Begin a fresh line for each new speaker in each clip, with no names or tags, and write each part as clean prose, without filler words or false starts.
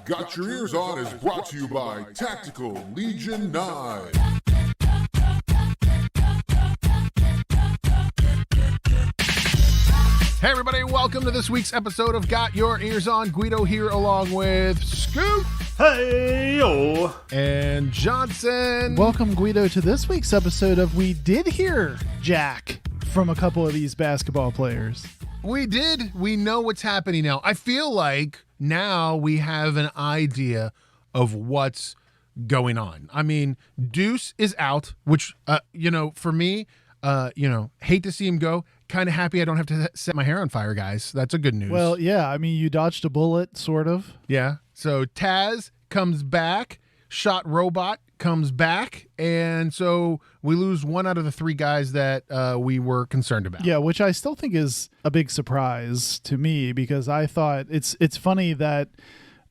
Got Your Eers On is brought to you by Tactical Legion 9.
Hey everybody, welcome to this week's episode of Got Your Eers On. Guido here along with Scoot.
Hey yo.
And Johnson.
Welcome, Guido, to this week's episode of We Did Hear Jack from a couple of these basketball players.
We did. We know what's happening now. I feel like now we have an idea of what's going on. I mean, Deuce is out, which, for me, hate to see him go. Kind of happy I don't have to set my hair on fire, guys. That's a good news.
Well, yeah, I mean, you dodged a bullet, sort of.
Yeah. So Taz comes back. Shot Robot comes back. And so we lose one out of the three guys that we were concerned about.
Yeah, which I still think is a big surprise to me, because I thought it's funny that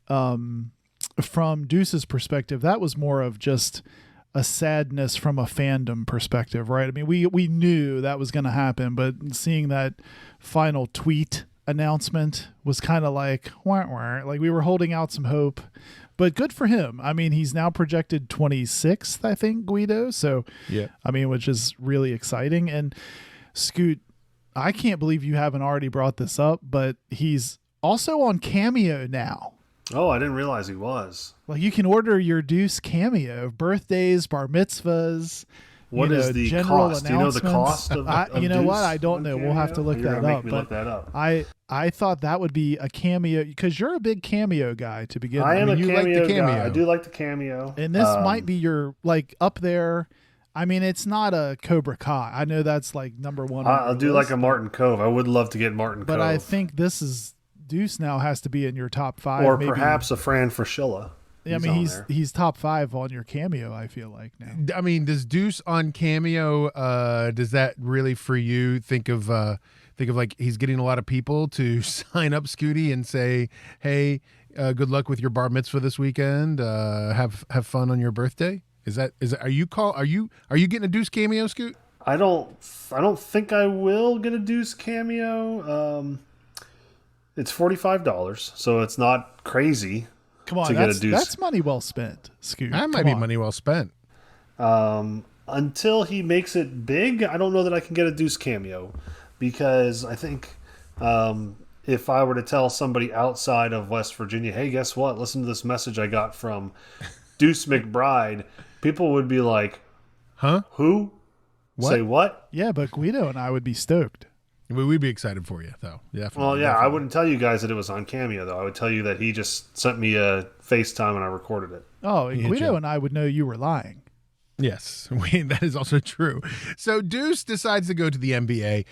from Deuce's perspective, that was more of just a sadness from a fandom perspective, right? I mean, we knew that was going to happen, but seeing that final tweet announcement was kind of like, wah, wah, like we were holding out some hope, but good for him. I mean, he's now projected 26th, I think, Guido. So,
yeah,
I mean, which is really exciting. And Scoot, I can't believe you haven't already brought this up, but he's also on Cameo now.
Oh, I didn't realize he was.
Like, you can order your Deuce Cameo, birthdays, bar mitzvahs.
What is the cost? Do you know the cost of
you know
Deuce
what? I don't know.
Cameo?
We'll have to look
You're
that
gonna
up.
make me look that up.
I thought that would be a Cameo, because you're a big Cameo guy to begin with.
I am a
you
cameo,
like the cameo
guy. I do like the cameo.
And this might be your, like, up there. I mean, it's not a Cobra Kai. I know that's like number one.
I'll do like a Martin Cove. I would love to get Martin
but
Cove.
I think this is Deuce now has to be in your top five,
or
maybe.
perhaps a Fran Fraschilla.
I mean, he's top five on your Cameo, I feel like, now.
I mean, does Deuce on Cameo, does that really for you think of like he's getting a lot of people to sign up, Scooty, and say, hey, good luck with your bar mitzvah this weekend. Have fun on your birthday. Are you getting a Deuce Cameo, Scoot?
I don't think I will get a Deuce Cameo. It's $45, so it's not crazy.
Come on, that's money well spent, Scoot.
That might be money well spent.
Until he makes it big, I don't know that I can get a Deuce Cameo, because I think if I were to tell somebody outside of West Virginia, hey, guess what? Listen to this message I got from Deuce McBride, people would be like,
huh?
Who?
What?
Say what?
Yeah, but Guido and I would be stoked.
We'd be excited for you, though. Definitely.
Well, yeah,
definitely.
I wouldn't tell you guys that it was on Cameo, though. I would tell you that he just sent me a FaceTime and I recorded it.
Oh, and Guido and I would know you were lying.
Yes, that is also true. So Deuce decides to go to the NBA.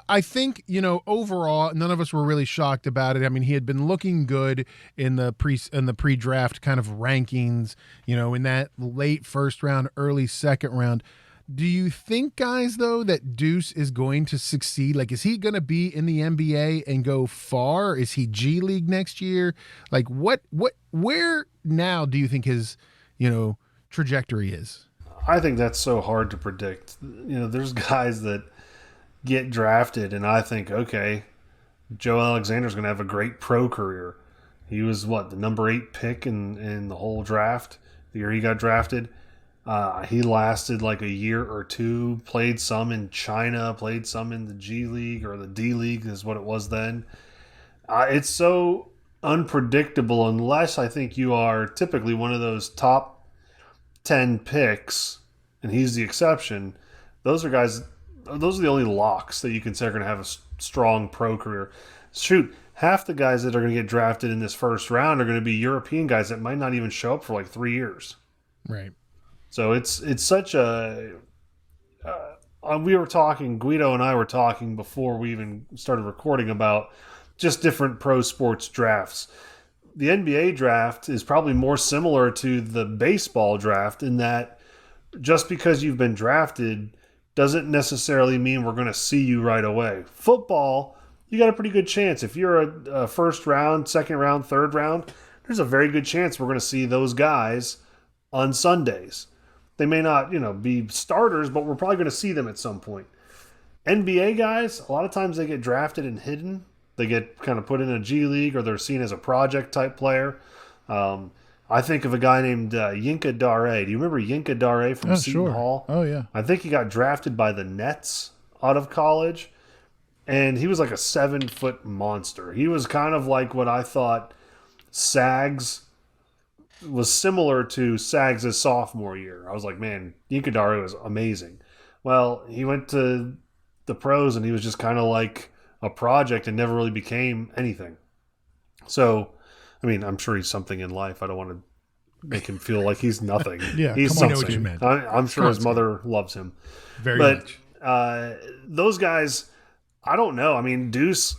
I think, overall, none of us were really shocked about it. I mean, he had been looking good in the pre-draft kind of rankings, in that late first round, early second round. Do you think, guys, though, that Deuce is going to succeed? Like, is he going to be in the NBA and go far? Is he G League next year? Like, where now do you think his, trajectory is?
I think that's so hard to predict. There's guys that get drafted, and I think, okay, Joe Alexander's going to have a great pro career. He was, the number 8 pick in the whole draft, the year he got drafted. He lasted like a year or two, played some in China, played some in the G League, or the D League is what it was then. It's so unpredictable unless I think you are typically one of those top 10 picks, and he's the exception. Those are the only locks that you can say are going to have a strong pro career. Shoot, half the guys that are going to get drafted in this first round are going to be European guys that might not even show up for like 3 years.
Right.
So it's such a we were talking, Guido and I were talking before we even started recording about just different pro sports drafts. The NBA draft is probably more similar to the baseball draft in that just because you've been drafted doesn't necessarily mean we're going to see you right away. Football, you got a pretty good chance. If you're a first round, second round, third round, there's a very good chance we're going to see those guys on Sundays. They may not, be starters, but we're probably going to see them at some point. NBA guys, a lot of times they get drafted and hidden. They get kind of put in a G League, or they're seen as a project type player. I think of a guy named Yinka Dare. Do you remember Yinka Dare from Seton Hall?
Oh, yeah.
I think he got drafted by the Nets out of college, and he was like a 7-foot monster. He was kind of like what I thought Sags was similar to Sags' sophomore year. I was like, man, Yinka Dare was amazing. Well, he went to the pros, and he was just kind of like a project and never really became anything. So, I mean, I'm sure he's something in life. I don't want to make him feel like he's nothing.
Yeah,
he's
come on, I know
something.
what you meant.
I'm sure his mother loves him.
Very
But
much.
those guys, I don't know. I mean, Deuce,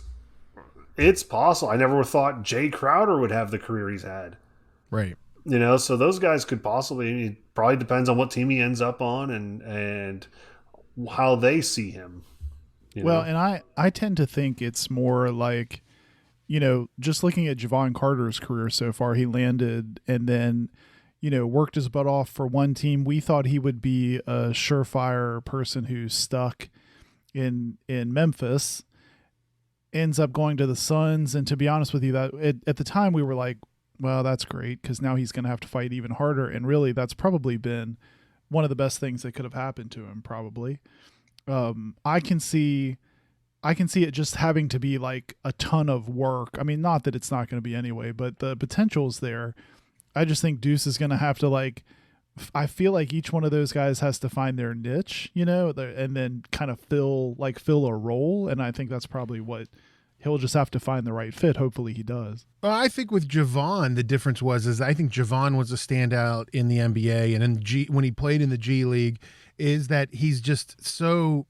it's possible. I never thought Jay Crowder would have the career he's had.
Right.
You know, so those guys could possibly. It probably depends on what team he ends up on and how they see him.
Well, and I tend to think it's more like, just looking at Javon Carter's career so far, he landed and then, worked his butt off for one team. We thought he would be a surefire person who's stuck in Memphis, ends up going to the Suns. And to be honest with you, that at the time we were like, well, that's great because now he's going to have to fight even harder. And really, that's probably been one of the best things that could have happened to him, probably. I can see it just having to be like a ton of work. I mean, not that it's not going to be anyway, but the potential's there. I just think Deuce is going to have to I feel like each one of those guys has to find their niche, and then kind of fill a role. And I think that's probably what he'll just have to find the right fit. Hopefully he does.
Well, I think with Javon, the difference is I think Javon was a standout in the NBA and when he played in the G League, is that he's just so,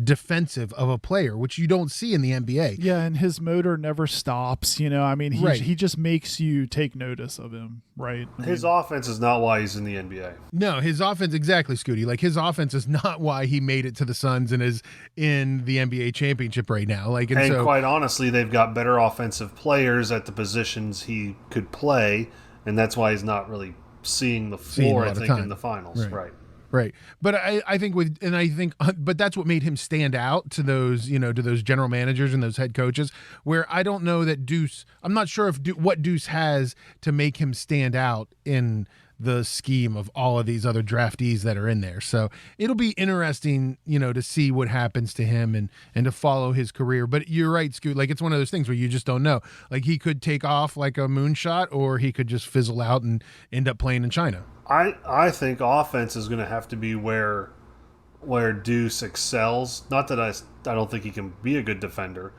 defensive of a player, which you don't see in the NBA.
Yeah, and his motor never stops, I mean,
Right.
he just makes you take notice of him, right?
His offense is not why he's in the NBA.
No, his offense, exactly, Scooty. Like, his offense is not why he made it to the Suns and is in the NBA championship right now.
And quite honestly, they've got better offensive players at the positions he could play, and that's why he's not really seeing the floor, in the finals. Right.
Right. But I think but that's what made him stand out to those, to those general managers and those head coaches, where I don't know that Deuce, I'm not sure what Deuce has to make him stand out in the scheme of all of these other draftees that are in there. So it'll be interesting, to see what happens to him and to follow his career. But you're right, Scoot. Like, it's one of those things where you just don't know. Like, he could take off like a moonshot, or he could just fizzle out and end up playing in China.
I think offense is going to have to be where Deuce excels. Not that I don't think he can be a good defender,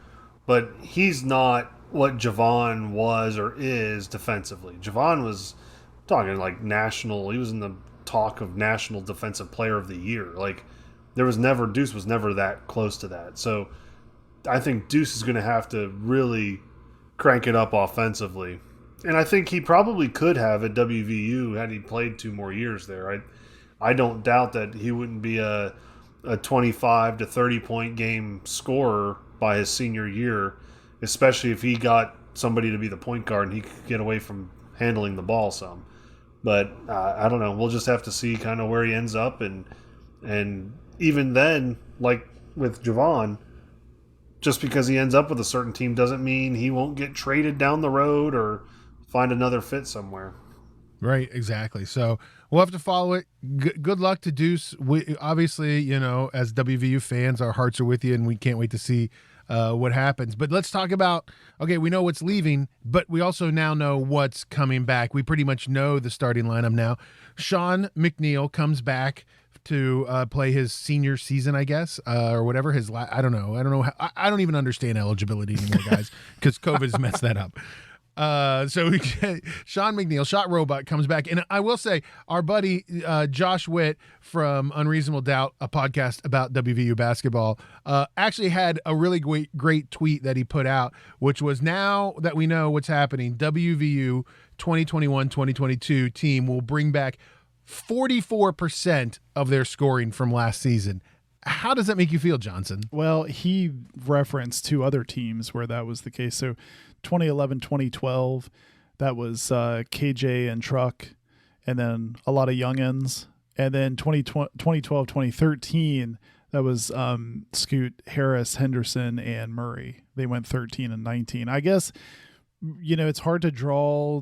but he's not what Javon was or is defensively. Javon was talking like national. He was in the talk of National Defensive Player of the Year. Like, Deuce was never that close to that. So I think Deuce is going to have to really crank it up offensively. And I think he probably could have at WVU had he played 2 more years there. I don't doubt that he wouldn't be a 25 to 30 point game scorer by his senior year, especially if he got somebody to be the point guard and he could get away from handling the ball some. But I don't know. We'll just have to see kind of where he ends up, and even then, like with Javon, just because he ends up with a certain team doesn't mean he won't get traded down the road or find another fit somewhere.
Right, exactly. So we'll have to follow it. Good luck to Deuce. We, obviously, as WVU fans, our hearts are with you, and we can't wait to see what happens. But let's talk about, okay, we know what's leaving, but we also now know what's coming back. We pretty much know the starting lineup now. Sean McNeil comes back to play his senior season, I guess, or whatever. I don't know. I don't even understand eligibility anymore, guys, because COVID's messed that up. So Sean McNeil, Shot Robot, comes back. And I will say, our buddy Josh Witt from Unreasonable Doubt, a podcast about WVU basketball, actually had a really great tweet that he put out, which was, now that we know what's happening, WVU 2021-2022 team will bring back 44% of their scoring from last season. How does that make you feel, Johnson?
Well, he referenced 2 other teams where that was the case. So 2011, 2012, that was KJ and Truck, and then a lot of youngins. And then 2012, 2013, that was Scoot, Harris, Henderson, and Murray. They went 13 and 19. I guess, it's hard to draw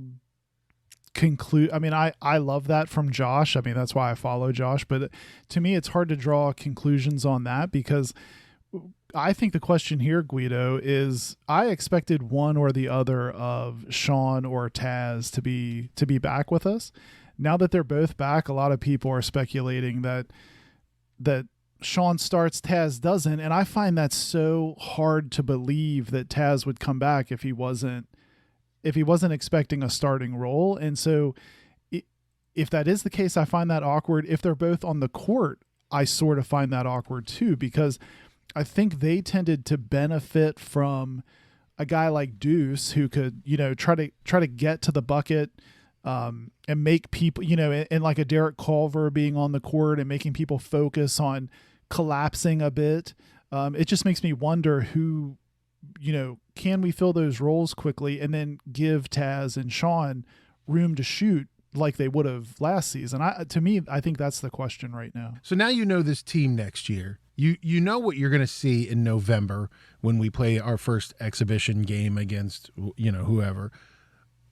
conclude. I mean, I love that from Josh. I mean, that's why I follow Josh. But to me, it's hard to draw conclusions on that, because I think the question here, Guido, is I expected one or the other of Sean or Taz to be back with us. Now that they're both back, a lot of people are speculating that Sean starts, Taz doesn't, and I find that so hard to believe that Taz would come back if he wasn't expecting a starting role. And so if that is the case, I find that awkward. If they're both on the court, I sort of find that awkward too, because I think they tended to benefit from a guy like Deuce who could, try to get to the bucket and make people, and like a Derek Culver being on the court and making people focus on collapsing a bit. It just makes me wonder who, can we fill those roles quickly and then give Taz and Sean room to shoot like they would have last season? To me, I think that's the question right now.
So now you know this team next year. You know what you're going to see in November when we play our first exhibition game against whoever.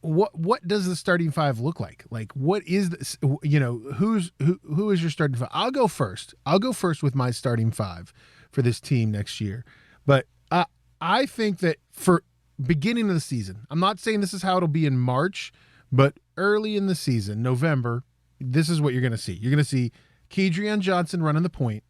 What does the starting five look like? Like, what is this? Who is your starting five? I'll go first. I'll go first with my starting five for this team next year. But I think that for beginning of the season, I'm not saying this is how it'll be in March, but early in the season, November, this is what you're going to see. You're going to see Kedrian Johnson running the point.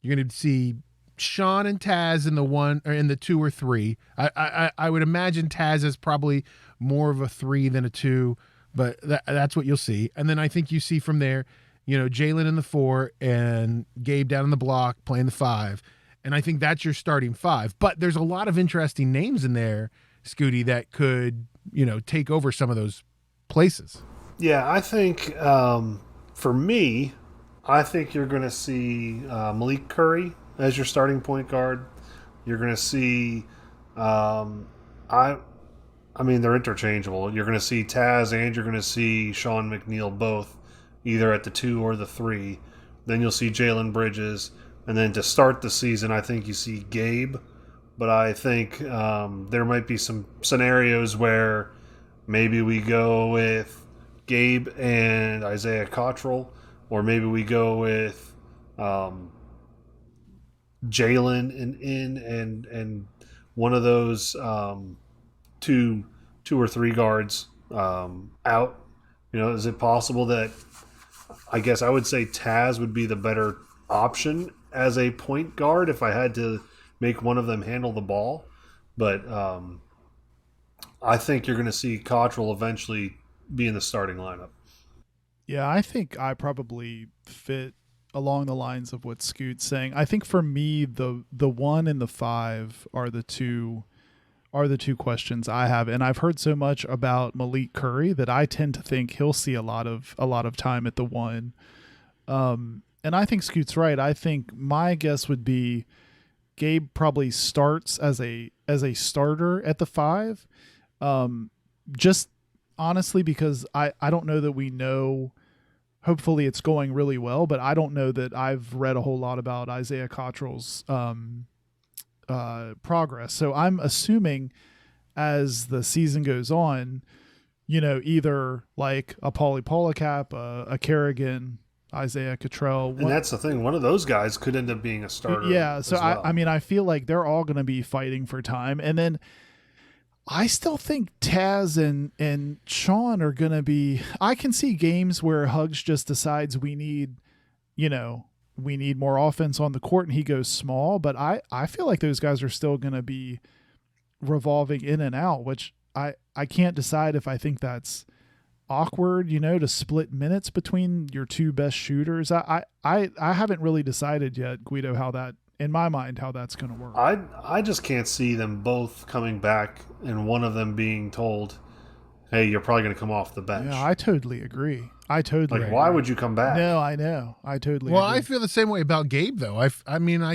You're going to see Sean and Taz in the 1 or in the 2 or 3. I would imagine Taz is probably more of a 3 than a 2, but that's what you'll see. And then I think you see from there, Jalen in the 4 and Gabe down in the block playing the 5. And I think that's your starting 5. But there's a lot of interesting names in there, Scooty, that could, take over some of those places.
Yeah, I think for me, I think you're going to see Malik Curry as your starting point guard. You're going to see, they're interchangeable. You're going to see Taz and you're going to see Sean McNeil both, either at the 2 or the 3. Then you'll see Jalen Bridges. And then to start the season, I think you see Gabe. But I think there might be some scenarios where maybe we go with Gabe and Isaiah Cottrell, or maybe we go with Jalen and one of those two or 3 guards out. Is it possible that, I guess I would say Taz would be the better option as a point guard if I had to make one of them handle the ball? But I think you're going to see Cottrell eventually be in the starting lineup.
Yeah, I think I probably fit along the lines of what Scoot's saying. I think for me, the 1 and the 5 are the two questions I have, and I've heard so much about Malik Curry that I tend to think he'll see a lot of time at the 1. And I think Scoot's right. I think my guess would be Gabe probably starts as a starter at the 5. Just honestly, because I don't know that we know. Hopefully it's going really well, but I don't know that I've read a whole lot about Isaiah Cottrell's progress. So I'm assuming as the season goes on, either like a Pauly Polacap, a Kerrigan, Isaiah Cottrell.
And that's the thing. One of those guys could end up being a starter.
Yeah. So
well.
I feel like they're all going to be fighting for time. And then I still think Taz and Sean are going to be, I can see games where Huggs just decides we need more offense on the court and he goes small, but I feel like those guys are still going to be revolving in and out, which I can't decide if I think that's awkward, to split minutes between your 2 best shooters. I haven't really decided yet, Guido, how that's going to work.
I just can't see them both coming back and one of them being told, hey, you're probably going to come off the bench.
Yeah, I totally agree.
Why would you come back?
No, I know. I totally
Well,
agree.
I feel the same way about Gabe, though. I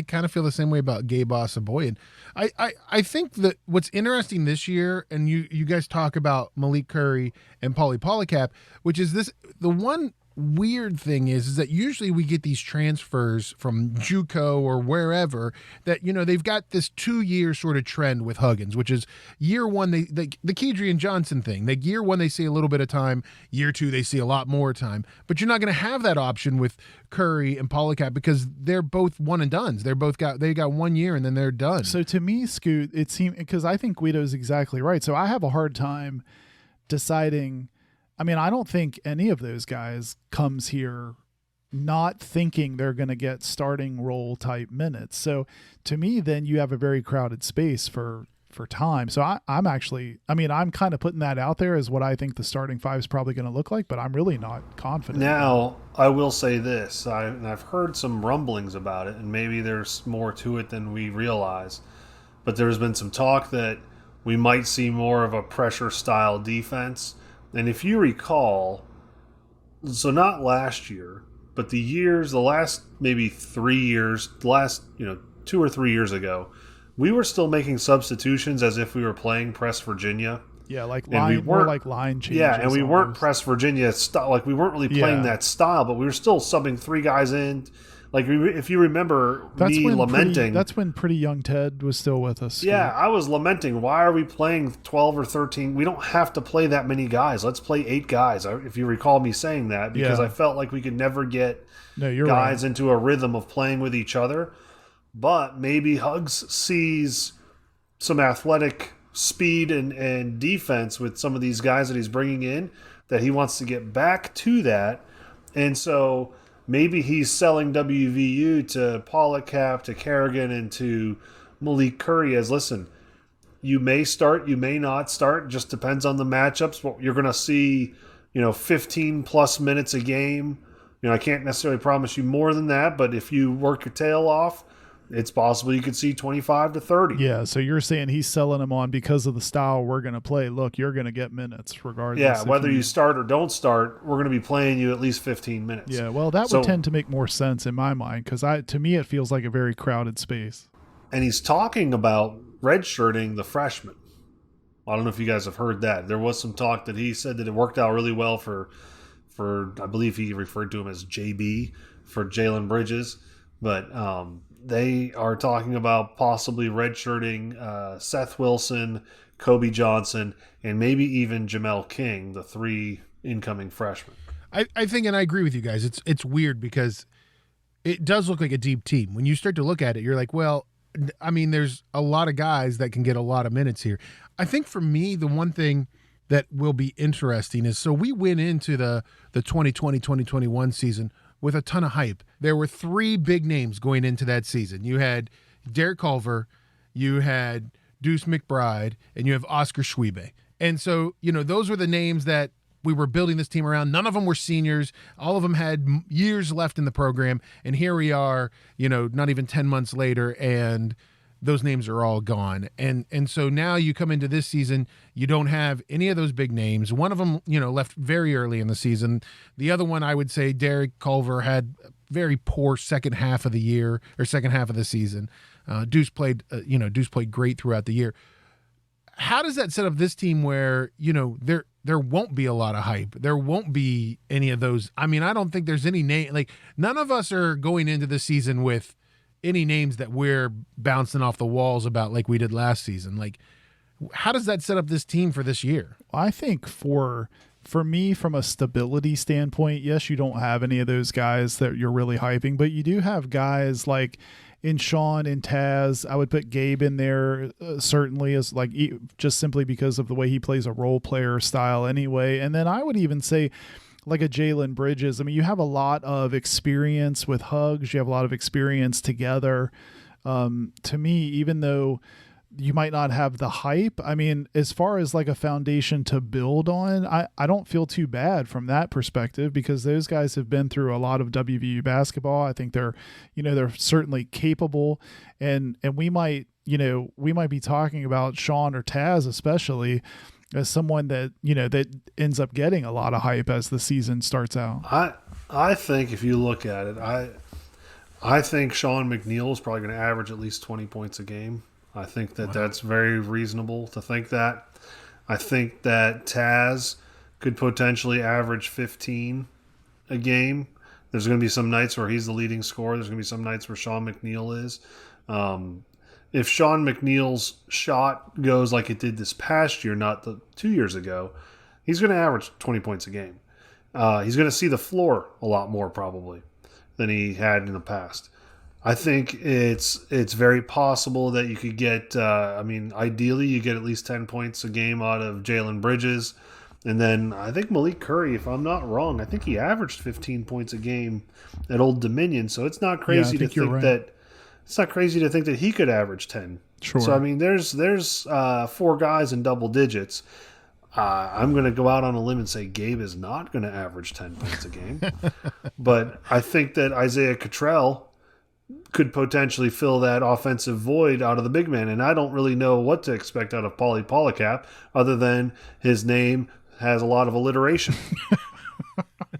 kind of feel the same way about Gabe Osaboyan. I think that what's interesting this year, and you guys talk about Malik Curry and Pauly Polacap, which is the one weird thing is that usually we get these transfers from JUCO or wherever that, they've got this 2-year sort of trend with Huggins, which is year one, the Kedrian Johnson thing. Like year one, they see a little bit of time. Year two, they see a lot more time. But you're not going to have that option with Curry and Polycat because they're both one and dones. They got 1 year and then they're done.
So to me, Scoot, it seemed, because I think Guido's exactly right. So I have a hard time deciding. I mean, I don't think any of those guys comes here not thinking they're going to get starting role type minutes. So to me, then you have a very crowded space for time. So I'm kind of putting that out there as what I think the starting five is probably going to look like, but I'm really not confident.
Now, I will say this. I've heard some rumblings about it, and maybe there's more to it than we realize. But there's been some talk that we might see more of a pressure style defense. And if you recall, so not last year, but the last maybe 3 years, the last 2 or 3 years ago, we were still making substitutions as if we were playing Press Virginia.
Yeah, more like line changes.
Yeah, and we weren't Press Virginia style. Like we weren't really playing that style, but we were still subbing 3 guys in. Like if you remember lamenting.
That's when Pretty Young Ted was still with us.
Yeah, I was lamenting. Why are we playing 12 or 13? We don't have to play that many guys. Let's play 8 guys. If you recall me saying that, because I felt like we could never get guys into a rhythm of playing with each other. But maybe Huggs sees some athletic speed and defense with some of these guys that he's bringing in, that he wants to get back to that. And so maybe he's selling WVU to Polycap, to Kerrigan, and to Malik Curry as, listen, you may start, you may not start. Just depends on the matchups. What you're going to see, 15-plus minutes a game. I can't necessarily promise you more than that, but if you work your tail off, it's possible you could see 25 to 30.
Yeah, so you're saying he's selling them on because of the style we're going to play. Look, you're going to get minutes regardless.
Yeah, whether you start or don't start, we're going to be playing you at least 15 minutes.
Yeah, well, that would tend to make more sense in my mind because to me it feels like a very crowded space. And
he's talking about redshirting the freshmen. I don't know if you guys have heard that. There was some talk that he said that it worked out really well for I believe he referred to him as JB, for Jalen Bridges. But they are talking about possibly redshirting Seth Wilson, Kobe Johnson, and maybe even Jamel King, the 3 incoming freshmen.
I think, and I agree with you guys, it's weird because it does look like a deep team. When you start to look at it, you're like, well, I mean, there's a lot of guys that can get a lot of minutes here. I think for me, the one thing that will be interesting is, so we went into the 2020-2021 season with a ton of hype. There were 3 big names going into that season. You had Derek Culver, you had Deuce McBride, and you have Oscar Schwebe. And so, those were the names that we were building this team around. None of them were seniors. All of them had years left in the program. And here we are, not even 10 months later, and those names are all gone. And so now you come into this season, you don't have any of those big names. One of them, left very early in the season. The other one, I would say, Derek Culver, had a very poor second half of the year, or second half of the season. Deuce played great throughout the year. How does that set up this team where, there won't be a lot of hype? There won't be any of those. I mean, I don't think there's any name. Like, none of us are going into the season with any names that we're bouncing off the walls about like we did last season. Like, how does that set up this team for this year?
I think for me, from a stability standpoint, yes, you don't have any of those guys that you're really hyping, but you do have guys like in Sean and Taz. I would put Gabe in there certainly, as like just simply because of the way he plays a role player style anyway. And then I would even say like a Jalen Bridges. I mean, you have a lot of experience with Huggs. You have a lot of experience together. To me, even though you might not have the hype, I mean, as far as like a foundation to build on, I don't feel too bad from that perspective because those guys have been through a lot of WVU basketball. I think they're certainly capable, and we might be talking about Sean or Taz especially as someone that that ends up getting a lot of hype as the season starts out.
I think if you look at it, I think Sean McNeil is probably going to average at least 20 points a game. I think that's very reasonable to think that. I think that Taz could potentially average 15 a game. There's going to be some nights where he's the leading scorer. There's going to be some nights where Sean McNeil is. If Sean McNeil's shot goes like it did this past year, not the 2 years ago, he's going to average 20 points a game. He's going to see the floor a lot more probably than he had in the past. I think it's very possible that you could get, ideally you get at least 10 points a game out of Jalen Bridges. And then I think Malik Curry, if I'm not wrong, I think he averaged 15 points a game at Old Dominion. So it's not crazy to think that it's not crazy to think that he could average 10.
Sure.
So I mean, there's 4 guys in double digits. I'm going to go out on a limb and say Gabe is not going to average 10 points a game. But I think that Isaiah Cottrell could potentially fill that offensive void out of the big man. And I don't really know what to expect out of Paulie Polycap other than his name has a lot of alliteration.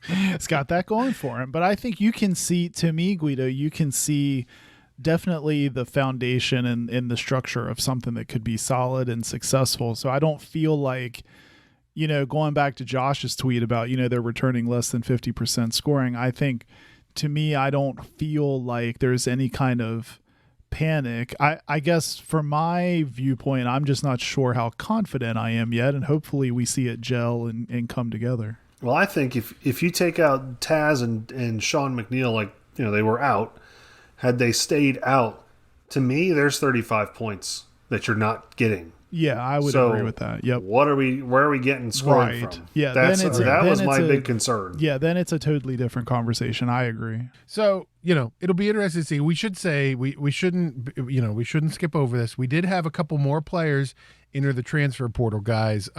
It's got that going for him. But I think you can see, to me, Guido, you can see definitely the foundation and the structure of something that could be solid and successful. So I don't feel like, going back to Josh's tweet about, they're returning less than 50% scoring. I think, to me, I don't feel like there's any kind of panic. I guess from my viewpoint, I'm just not sure how confident I am yet, and hopefully we see it gel and come together.
Well, I think if you take out Taz and Sean McNeil, like, they were out, had they stayed out, to me, there's 35 points that you're not getting.
Yeah, I would agree with that. Yep.
Where are we getting scoring from?
Yeah,
that was my big concern.
Yeah, then it's a totally different conversation. I agree.
So, it'll be interesting to see. We should say we shouldn't skip over this. We did have a couple more players enter the transfer portal, guys.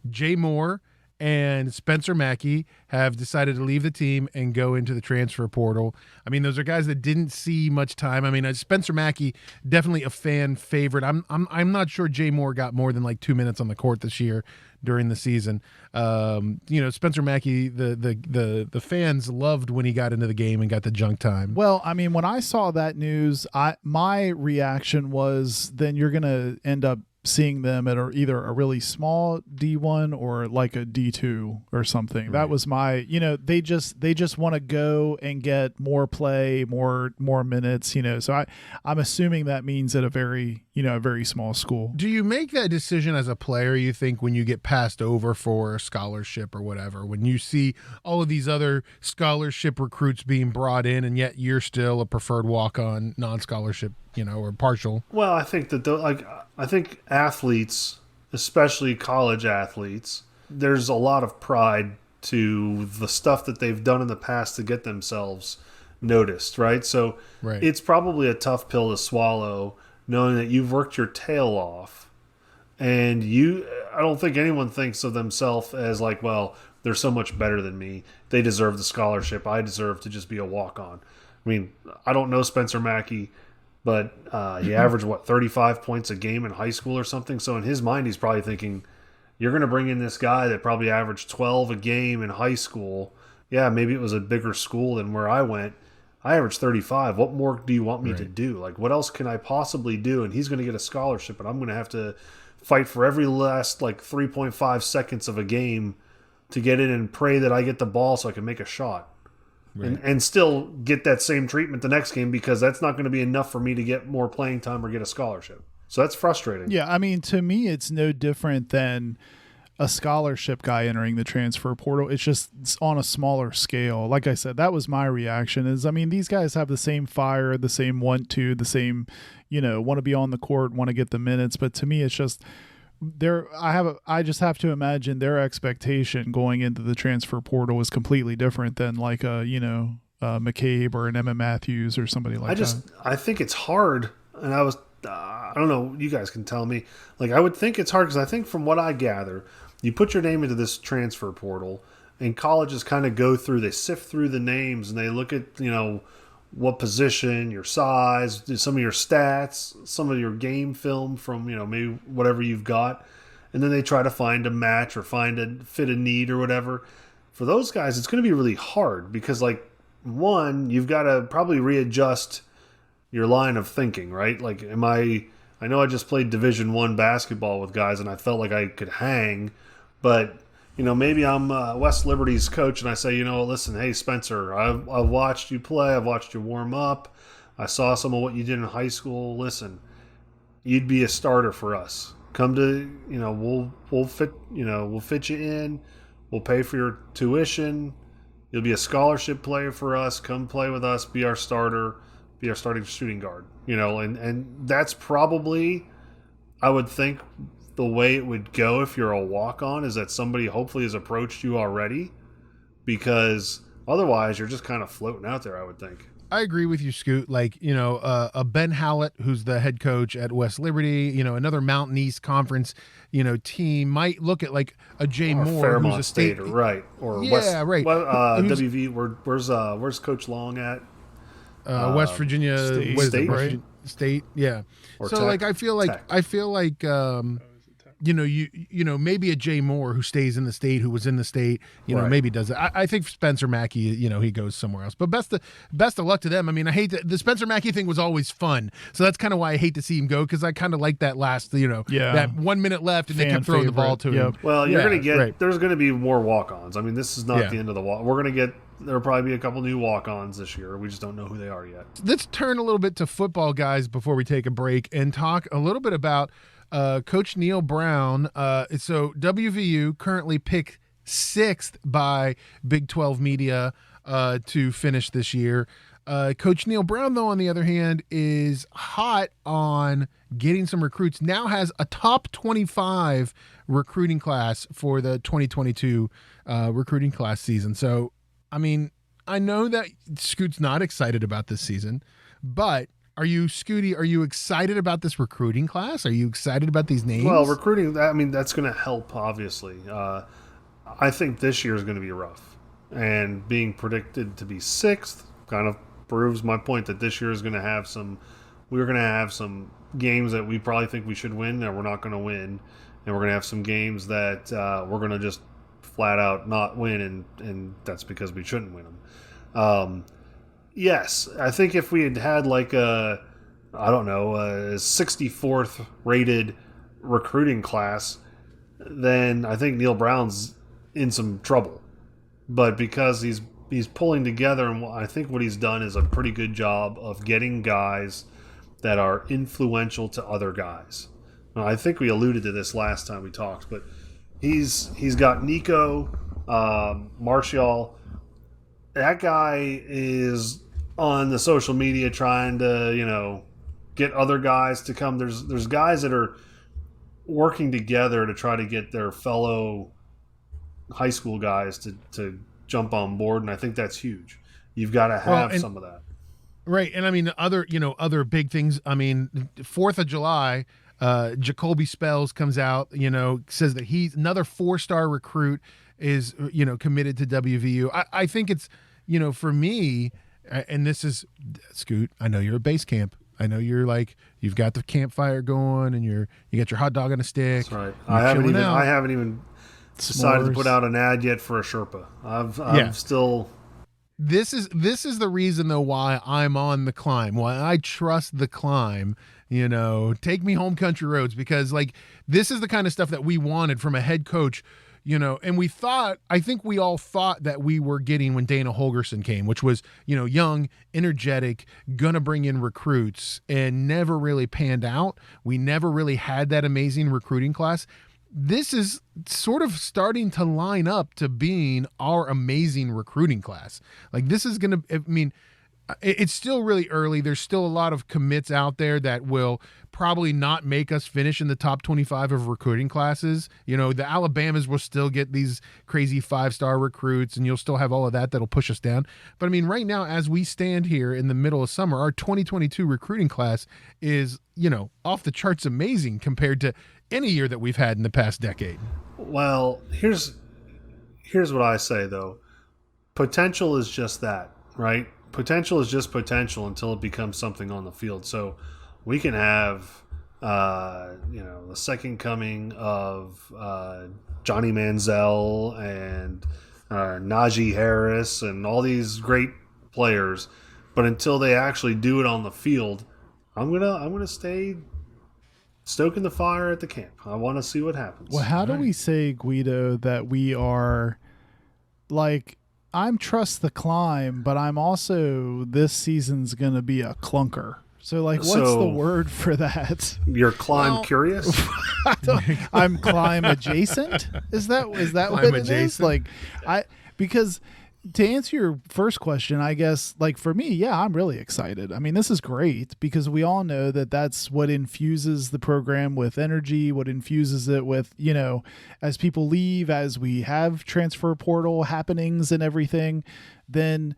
Jay Moore and Spencer Mackey have decided to leave the team and go into the transfer portal. I mean, those are guys that didn't see much time. I mean, Spencer Mackey, definitely a fan favorite. I'm not sure Jay Moore got more than like 2 minutes on the court this year during the season. Spencer Mackey, the fans loved when he got into the game and got the junk time.
Well, I mean, when I saw that news, my reaction was, then you're going to end up seeing them at either a really small D1 or like a D2 or something. Right. That was my, they just want to go and get more play, more minutes, so I'm assuming that means at a very small school.
Do you make that decision as a player, you think, when you get passed over for a scholarship or whatever, when you see all of these other scholarship recruits being brought in and yet you're still a preferred walk-on non-scholarship, or partial?
Well, I think that I think athletes, especially college athletes, there's a lot of pride to the stuff that they've done in the past to get themselves noticed, right? So It's probably a tough pill to swallow, knowing that you've worked your tail off, and I don't think anyone thinks of themselves as like, well, they're so much better than me. They deserve the scholarship. I deserve to just be a walk-on. I mean, I don't know Spencer Mackey, but he averaged, 35 points a game in high school or something. So in his mind, he's probably thinking, you're going to bring in this guy that probably averaged 12 a game in high school. Yeah, maybe it was a bigger school than where I went. I averaged 35. What more do you want me to do? Like, what else can I possibly do? And he's going to get a scholarship, and I'm going to have to fight for every last, 3.5 seconds of a game to get in and pray that I get the ball so I can make a shot. Right. And still get that same treatment the next game, because that's not going to be enough for me to get more playing time or get a scholarship. So that's frustrating.
Yeah, I mean, to me, it's no different than a scholarship guy entering the transfer portal. It's on a smaller scale. Like I said, that was my reaction. These guys have the same fire, the same want to, the same, want to be on the court, want to get the minutes. But to me, it's just I just have to imagine their expectation going into the transfer portal is completely different than like a McCabe or an Emma Matthews or somebody like that.
I think it's hard, and I don't know, you guys can tell me. I would think it's hard because I think from what I gather, you put your name into this transfer portal, and colleges kind of go through, they sift through the names, and they look at what position, your size, some of your stats, some of your game film from, maybe whatever you've got. And then they try to find a match or fit a need or whatever. For those guys, it's going to be really hard because, one, you've got to probably readjust your line of thinking, right? I know I just played Division I basketball with guys and I felt like I could hang, but maybe I'm West Liberty's coach and I say, listen, hey, Spencer, I've watched you play. I've watched you warm up. I saw some of what you did in high school. Listen, you'd be a starter for us. Come to, we'll fit you in. We'll pay for your tuition. You'll be a scholarship player for us. Come play with us. Be our starter. Be our starting shooting guard. And that's probably, I would think, the way it would go if you're a walk-on is that somebody hopefully has approached you already, because otherwise you're just kind of floating out there, I would think.
I agree with you, Scoot. Like, a Ben Hallett, who's the head coach at West Liberty, another Mountain East Conference, team might look at like a Jay
Or
Moore,
Fairmont
who's a state,
right? Or
yeah, right.
WV. Where's Coach Long at?
West Virginia
State.
what is it,
State?
West Virginia State, yeah.
Or
So
Tech.
like I feel like
Tech.
Maybe a Jay Moore who stays in the state, who was in the state,
Right.
maybe does it. I think Spencer Mackey, he goes somewhere else. But best of luck to them. I mean, I hate that the Spencer Mackey thing was always fun, so that's kind of why I hate to see him go, because I kind of like that last, that 1 minute left and they
Fan
kept throwing the ball to
favorite.
him.
Well, you're
Yeah,
going to get
right.
there's going to be more walk-ons. I mean, this is not
Yeah.
the end of the walk. We're going to get there'll probably be a couple new walk-ons this year. We just don't know who they are yet.
Let's turn a little bit to football, guys, before we take a break and talk a little bit about Coach Neil Brown. So WVU currently picked 6th by Big 12 media to finish this year. Coach Neil Brown, though, on the other hand, is hot on getting some recruits. Now has a top 25 recruiting class for the 2022 recruiting class season. So, I mean, I know that Scoot's not excited about this season, but are you, Scooty, are you excited about this recruiting class? Are you excited about these names?
Well, recruiting, I mean, that's going to help, obviously. I think this year is going to be rough. And being predicted to be 6th kind of proves my point that this year is going to have we're going to have some games that we probably think we should win that we're not going to win. And we're going to have some games that we're going to just flat out not win, and that's because we shouldn't win them. Yes, I think if we had like a 64th rated recruiting class, then I think Neil Brown's in some trouble. But because he's pulling together, and I think what he's done is a pretty good job of getting guys that are influential to other guys. Now, I think we alluded to this last time we talked, but he's got Nico Martial. That guy is on the social media trying to, get other guys to come. There's guys that are working together to try to get their fellow high school guys to jump on board, and I think that's huge. You've got to have some of that.
Right. And I mean, other big things. I mean, 4th of July, Jacoby Spells comes out, says that he's another 4-star recruit is, committed to WVU. I think it's, for me, and this is, Scoot, I know you're a base camp. I know you're like, you've got the campfire going and you got your hot dog on a stick.
That's right.
You're
I haven't
chilling
even decided to put out an ad yet for a Sherpa. I'm still.
This is the reason though why I'm on the climb, why I trust the climb. Take me home country roads, because like this is the kind of stuff that we wanted from a head coach. And I think we all thought that we were getting when Dana Holgerson came, which was, young, energetic, gonna bring in recruits, and never really panned out. We never really had that amazing recruiting class. This is sort of starting to line up to being our amazing recruiting class. Like this is going to, it's still really early. There's still a lot of commits out there that will probably not make us finish in the top 25 of recruiting classes. The Alabamas will still get these crazy 5-star recruits, and you'll still have all of that that'll push us down. But right now, as we stand here in the middle of summer, our 2022 recruiting class is, off the charts amazing compared to any year that we've had in the past decade.
Well, here's what I say though. Potential is just that, right? Potential is just potential until it becomes something on the field. So we can have, the second coming of Johnny Manziel and Najee Harris and all these great players, but until they actually do it on the field, I'm gonna stay stoking the fire at the camp. I want to see what happens.
Well, how do we say, Guido, that we are like, I'm trust the climb, but I'm also, this season's going to be a clunker. So, like, what's the word for that?
You're climb curious?
I'm climb adjacent? Is that what it is? Like, because to answer your first question, I guess, like, for me, yeah, I'm really excited. I mean, this is great because we all know that that's what infuses the program with energy, what infuses it with, you know, as people leave, as we have transfer portal happenings and everything, then,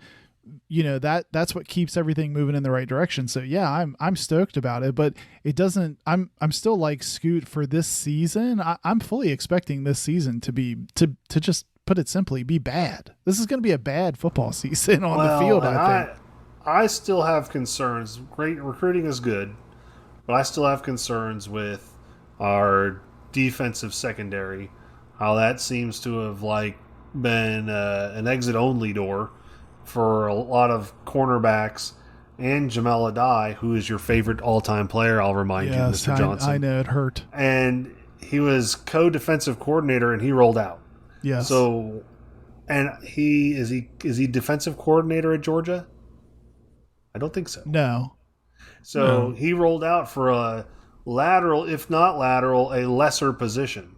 you know, that's what keeps everything moving in the right direction. So yeah, I'm stoked about it, but it doesn't, I'm still like Scoot for this season. I'm fully expecting this season to be, to just put it simply, be bad. This is going to be a bad football season on the field. I think
I still have concerns. Great recruiting is good, but I still have concerns with our defensive secondary, how that seems to have like been an exit only door for a lot of cornerbacks, and Jamel Adai, who is your favorite all-time player, I'll remind you, Mr. Johnson.
I know, it hurt.
And he was co-defensive coordinator, and he rolled out.
Yes.
So, and is he defensive coordinator at Georgia? I don't think so.
No.
So he rolled out for a lateral, if not lateral, a lesser position.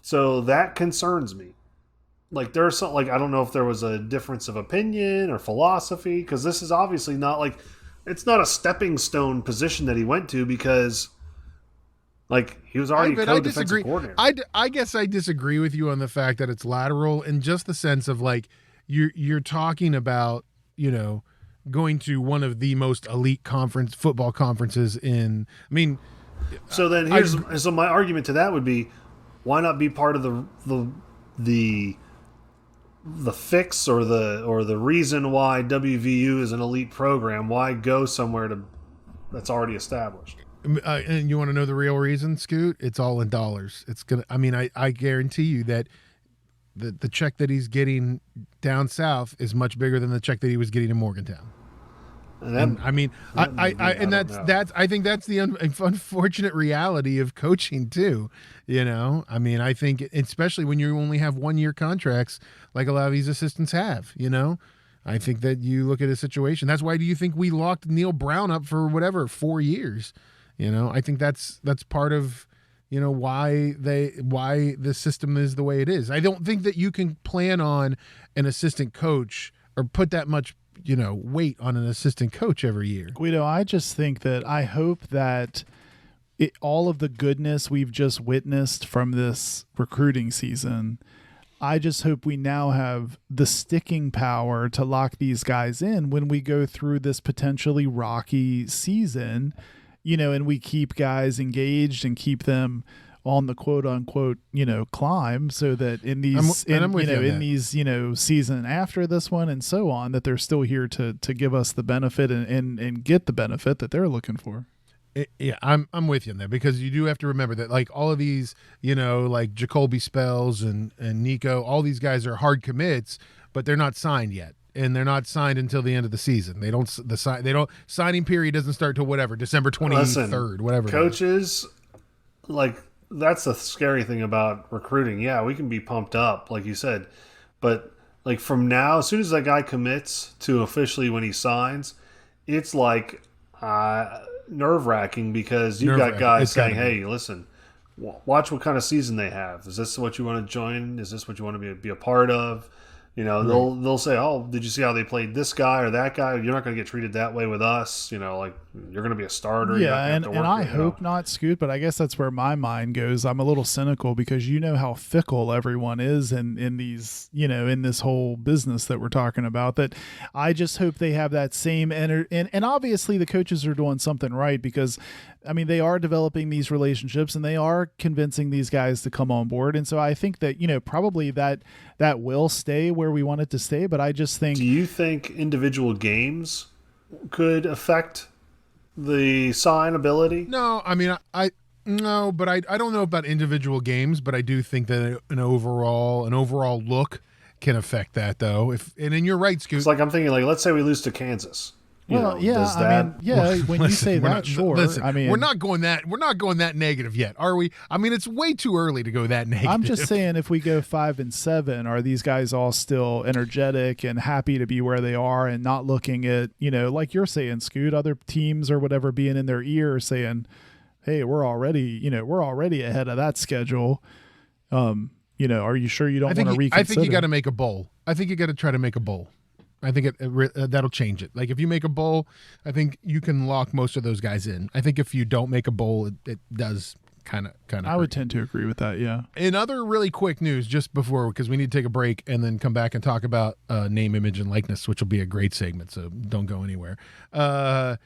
So that concerns me. Like, there's some, like, I don't know if there was a difference of opinion or philosophy, because this is obviously not like, it's not a stepping stone position that he went to, because like he was already co-defensive coordinator.
I guess I disagree with you on the fact that it's lateral, in just the sense of like you're talking about, you know, going to one of the most elite football conferences in. I mean,
so then so my argument to that would be, why not be part of the fix or the reason why WVU is an elite program? Why go somewhere that's already established?
And you want to know the real reason, Scoot? It's all in dollars. It's gonna. I mean, I guarantee you that the check that he's getting down south is much bigger than the check that he was getting in Morgantown. And I mean, I think that's the unfortunate reality of coaching too. You know, I mean, I think especially when you only have 1-year contracts, like a lot of these assistants have. You know, I think that you look at a situation. That's why do you think we locked Neil Brown up for 4 years? You know, I think that's part of, you know, why the system is the way it is. I don't think that you can plan on an assistant coach or put that much, you know, weight on an assistant coach every year.
Guido, I just think that I hope that all of the goodness we've just witnessed from this recruiting season, I just hope we now have the sticking power to lock these guys in when we go through this potentially rocky season. You know, and we keep guys engaged and keep them on the quote unquote, you know, climb, so that in these, season after this one and so on, that they're still here to give us the benefit and get the benefit that they're looking for.
Yeah, I'm with you on that, because you do have to remember that, like, all of these, you know, like Jacoby Spells and Nico, all these guys are hard commits, but they're not signed yet. And they're not signed until the end of the season. Signing period doesn't start till whatever, December 23rd, whatever.
Coaches, like, that's the scary thing about recruiting. Yeah, we can be pumped up, like you said, but like from now, as soon as that guy commits to officially when he signs, it's like nerve-wracking, because you've got guys saying, "Hey, listen, watch what kind of season they have. Is this what you want to join? Is this what you want to be a part of?" You know, right. They'll say, "Oh, did you see how they played this guy or that guy? You're not going to get treated that way with us. You know, like, you're going to be a starter."
Yeah, and I hope not, Scoot, but I guess that's where my mind goes. I'm a little cynical, because you know how fickle everyone is in these, you know, in this whole business that we're talking about, that I just hope they have that same energy. And obviously the coaches are doing something right, because, I mean, they are developing these relationships and they are convincing these guys to come on board. And so I think that, you know, probably that will stay where we want it to stay. But I just think...
Do you think individual games could affect the signability?
No, I mean, no, but I don't know about individual games, but I do think that an overall look can affect that, though. And then you're right, Scoot.
It's like, I'm thinking, like, let's say we lose to Kansas.
Well, yeah,
does
I
that,
mean, yeah. When you say
we're
that,
not-
sure.
listen,
I mean,
we're not going that negative yet, are we? I mean, it's way too early to go that negative.
I'm just saying, if we go 5-7, are these guys all still energetic and happy to be where they are, and not looking at, like you're saying, Scoot, other teams or whatever being in their ear saying, "Hey, we're already ahead of that schedule." Are you sure you don't want to reconsider?
I think you got to make a bowl. I think you got to try to make a bowl. I think that'll change it. Like if you make a bowl, I think you can lock most of those guys in. I think if you don't make a bowl, it does kind of.
I would tend to agree with that. Yeah.
In other really quick news, just before, because we need to take a break and then come back and talk about name, image, and likeness, which will be a great segment. So don't go anywhere. A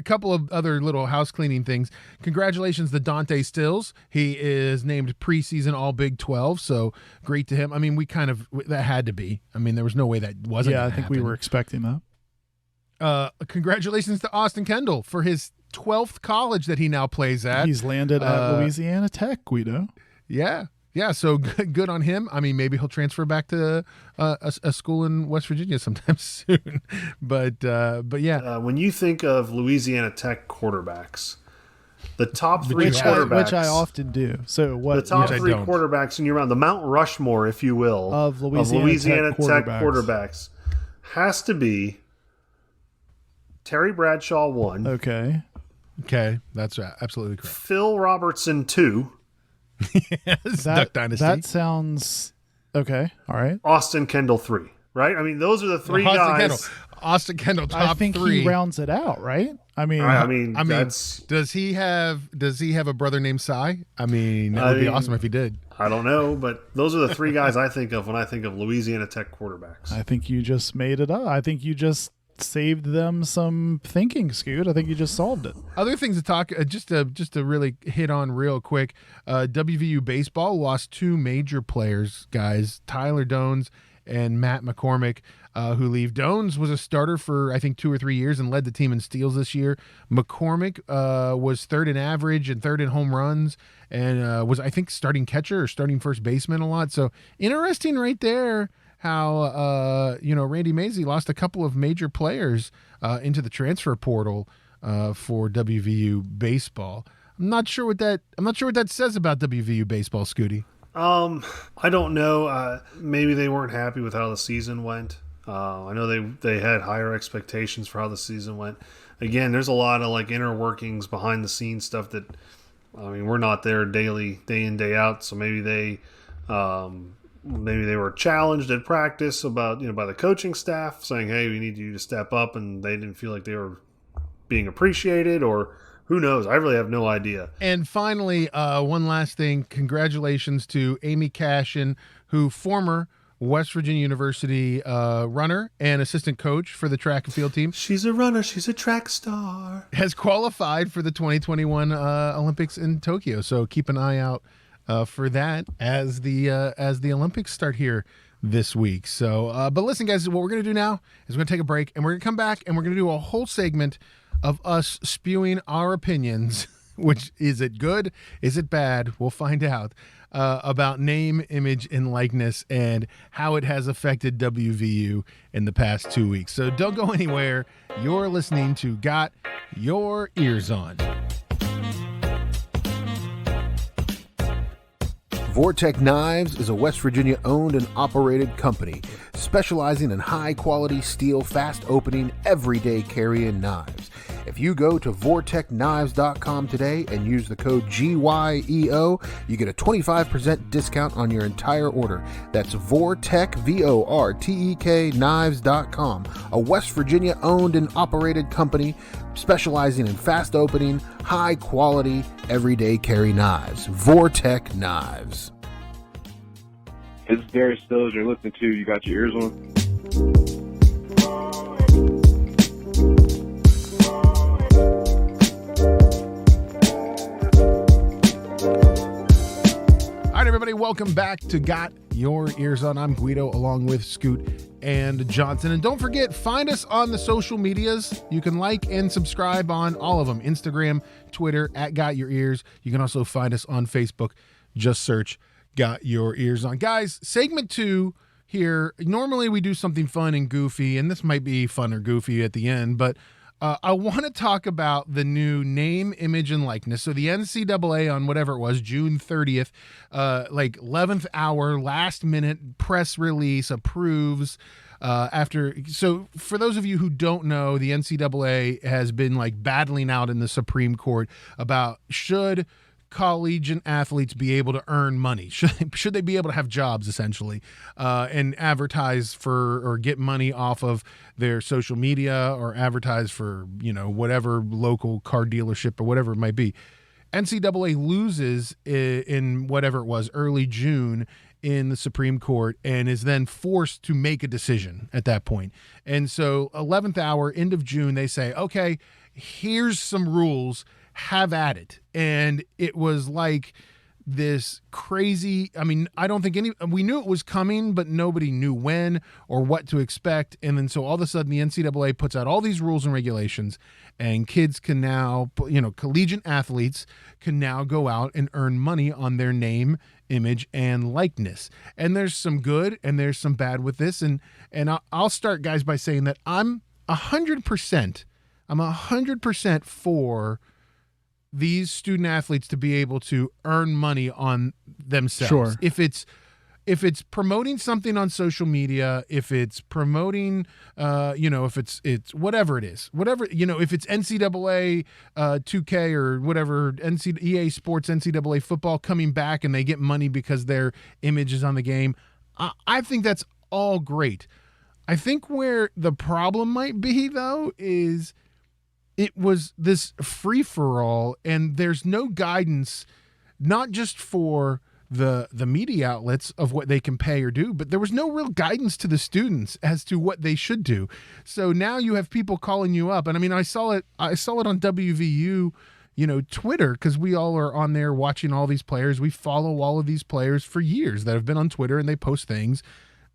couple of other little house cleaning things. Congratulations to Dante Stills. He is named preseason All Big 12. So great to him. I mean, that had to be. I mean, there was no way that wasn't.
Yeah, I think we were expecting that.
Congratulations to Austin Kendall for his 12th college that he now plays at.
He's landed at Louisiana Tech, Guido.
Yeah. So good on him. I mean, maybe he'll transfer back to a school in West Virginia sometime soon. But yeah.
When you think of Louisiana Tech quarterbacks, the top three quarterbacks,
which I often do. So what?
The top three quarterbacks in your round, the Mount Rushmore, if you will,
of Louisiana Tech
quarterbacks, has to be Terry Bradshaw 1.
Okay,
that's absolutely correct.
Phil Robertson 2.
Yes, Duck Dynasty.
That sounds okay. All right.
Austin Kendall 3. Right? I mean, those are the three guys.
Austin Kendall, top 3.
I think he rounds it out, right? I mean,
does he have a brother named Cy? I mean, that would be awesome if he did.
I don't know, but those are the three guys I think of when I think of Louisiana Tech quarterbacks.
I think you just made it up. I think you just saved them some thinking, Scoot. I think you just solved it.
Other things to talk, just to really hit on real quick. WVU Baseball lost 2 major players, guys. Tyler Dones and Matt McCormick, who leave. Dones was a starter for, I think, 2 or 3 years and led the team in steals this year. McCormick was 3rd in average and 3rd in home runs, and was, I think, starting catcher or starting first baseman a lot. So interesting right there how, Randy Mazey lost a couple of major players into the transfer portal for WVU Baseball. I'm not sure what that says about WVU Baseball, Scooty.
I don't know. Maybe they weren't happy with how the season went. I know they had higher expectations for how the season went. Again, there's a lot of like inner workings behind the scenes stuff that, I mean, we're not there daily, day in, day out. So maybe they were challenged at practice about, by the coaching staff saying, "Hey, we need you to step up," and they didn't feel like they were being appreciated, or who knows? I really have no idea.
And finally, one last thing. Congratulations to Amy Cashin, who former West Virginia University runner and assistant coach for the track and field team.
She's a runner. She's a track star.
Has qualified for the 2021 Olympics in Tokyo. So keep an eye out for that as the Olympics start here this week. So, but listen, guys, what we're going to do now is we're going to take a break, and we're going to come back, and we're going to do a whole segment of us spewing our opinions, which is it good? Is it bad? We'll find out about name, image, and likeness and how it has affected WVU in the past 2 weeks. So don't go anywhere. You're listening to Got Your Eers On.
Vortec Knives is a West Virginia owned and operated company specializing in high quality steel, fast opening, everyday carrying knives. If you go to vortechknives.com today and use the code GYEO, you get a 25% discount on your entire order. That's Vortech, VORTEK knives.com, a West Virginia owned and operated company specializing in fast opening, high quality, everyday carry knives. Vortec Knives.
This is Darius Stills. You're listening to You Got Your Ears On.
All right, everybody, welcome back to Got Your Ears On. I'm Guido along with Scoot and Johnson. And don't forget, find us on the social medias. You can like and subscribe on all of them. Instagram, Twitter, @Got Your Ears. You can also find us on Facebook. Just search Got Your Ears On. Guys, segment 2 here. Normally we do something fun and goofy, and this might be fun or goofy at the end, but I want to talk about the new name, image, and likeness. So the NCAA on whatever it was, June 30th, like 11th hour, last minute press release approves. So for those of you who don't know, the NCAA has been like battling out in the Supreme Court about should collegiate athletes be able to earn money? Should they be able to have jobs essentially, and advertise for or get money off of their social media or advertise for, whatever local car dealership or whatever it might be. NCAA loses in whatever it was, early June in the Supreme Court, and is then forced to make a decision at that point. And so 11th hour, end of June, they say, okay, here's some rules, have at it. And it was like this crazy, I don't think we knew it was coming, but nobody knew when or what to expect. And then so all of a sudden the NCAA puts out all these rules and regulations, and kids can now, collegiate athletes can now go out and earn money on their name, image, and likeness. And there's some good and there's some bad with this. And I'll start, guys, by saying that I'm 100% for these student athletes to be able to earn money on themselves.
Sure.
If it's promoting something on social media, if it's promoting, if it's whatever it is, if it's NCAA 2K or whatever, EA Sports, NCAA football coming back and they get money because their image is on the game, I think that's all great. I think where the problem might be, though, is it was this free-for-all, and there's no guidance, not just for the media outlets of what they can pay or do, but there was no real guidance to the students as to what they should do. So now you have people calling you up, and I saw it on WVU, Twitter, because we all are on there watching all these players. We follow all of these players for years that have been on Twitter, and they post things.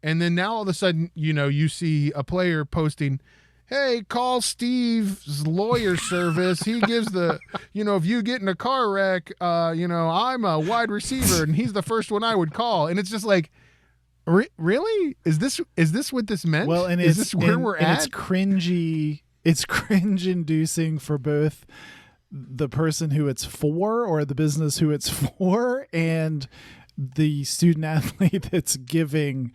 And then now all of a sudden, you see a player posting, hey, call Steve's lawyer service. He gives the, if you get in a car wreck, I'm a wide receiver and he's the first one I would call. And it's just like, really? Is this what this meant?
Well, and
is this where we're at?
It's cringy. It's cringe inducing for both the person who it's for or the business who it's for and the student athlete that's giving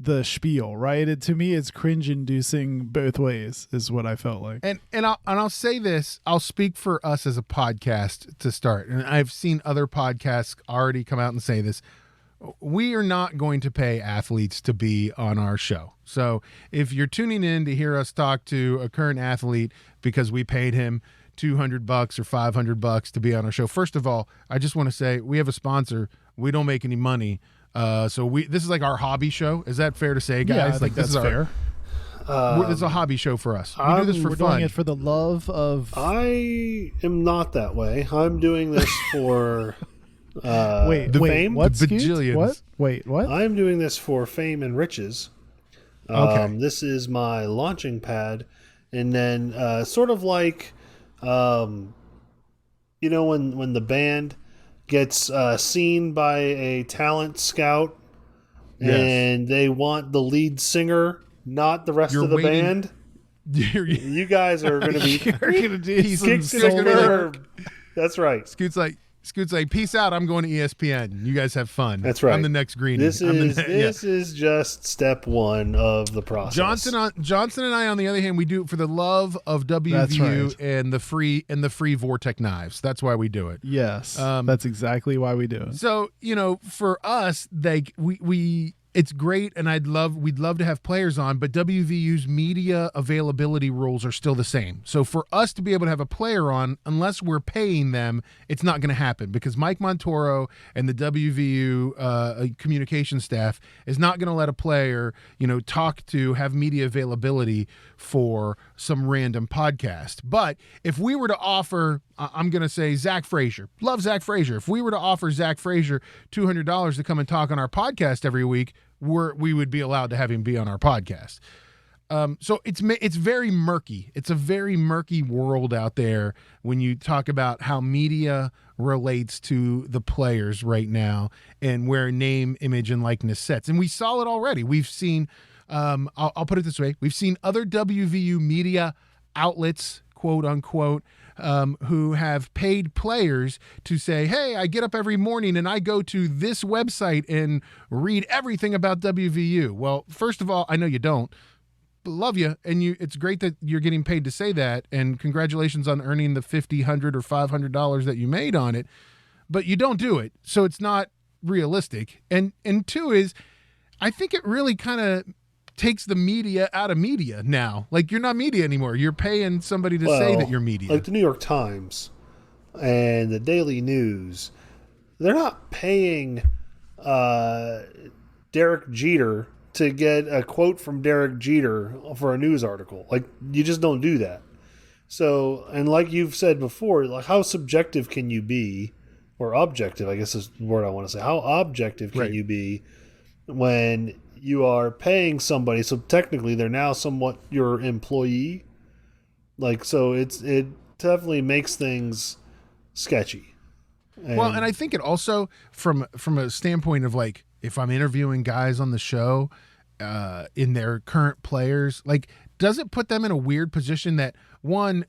the spiel, right? To me, it's cringe-inducing both ways, is what I felt like.
And I'll say this. I'll speak for us as a podcast to start. And I've seen other podcasts already come out and say this. We are not going to pay athletes to be on our show. So if you're tuning in to hear us talk to a current athlete because we paid him $200 or $500 to be on our show, first of all, I just want to say we have a sponsor. We don't make any money. So this is like our hobby show. Is that fair to say, guys?
Yeah, I think that's fair.
This is a hobby show for us. We do this for
we're
fun.
doing it for the love of.
I am not that way. I'm doing this for
fame. What?
Bajillions.
What? Wait, what?
I'm doing this for fame and riches.
Okay.
This is my launching pad, and then sort of like, when the band gets seen by a talent scout,
yes,
and they want the lead singer, not the rest of the band. You guys are going to be
You're gonna do some
kicked to the curb. That's right.
Scoot's like, peace out. I'm going to ESPN. You guys have fun.
That's right.
I'm the next Greenie.
This is just step one of the process.
Johnson and I, on the other hand, we do it for the love of WVU and the free Vortec knives. That's why we do it.
Yes, that's exactly why we do it.
So for us, it's great, and we'd love to have players on, but WVU's media availability rules are still the same. So for us to be able to have a player on, unless we're paying them, it's not going to happen, because Mike Montoro and the WVU communication staff is not going to let a player, have media availability for some random podcast. But if we were to offer, I'm going to say Zach Frazier, love Zach Frazier. If we were to offer Zach Frazier $200 to come and talk on our podcast every week, we would be allowed to have him be on our podcast. So it's very murky. It's a very murky world out there when you talk about how media relates to the players right now and where name, image, and likeness sets. And we saw it already. We've seen, I'll put it this way. We've seen other WVU media outlets, quote unquote, who have paid players to say, hey, I get up every morning and I go to this website and read everything about WVU. Well, first of all, I know you don't. Love you, and it's great that you're getting paid to say that, and congratulations on earning the $50, $100, or $500 that you made on it, but you don't do it, so it's not realistic. And two is, I think it really kind of takes the media out of media now. Like, you're not media anymore. You're paying somebody to say that you're media.
Like the New York Times and the Daily News, they're not paying Derek Jeter to get a quote from Derek Jeter for a news article. Like, you just don't do that. So, and like you've said before, like, how subjective can you be, or objective, I guess is the word I want to say. How objective can you be when you are paying somebody? So technically they're now somewhat your employee. Like, so it definitely makes things sketchy.
And I think it also, from a standpoint of, like, if I'm interviewing guys on the show in their current players, like, does it put them in a weird position that, one,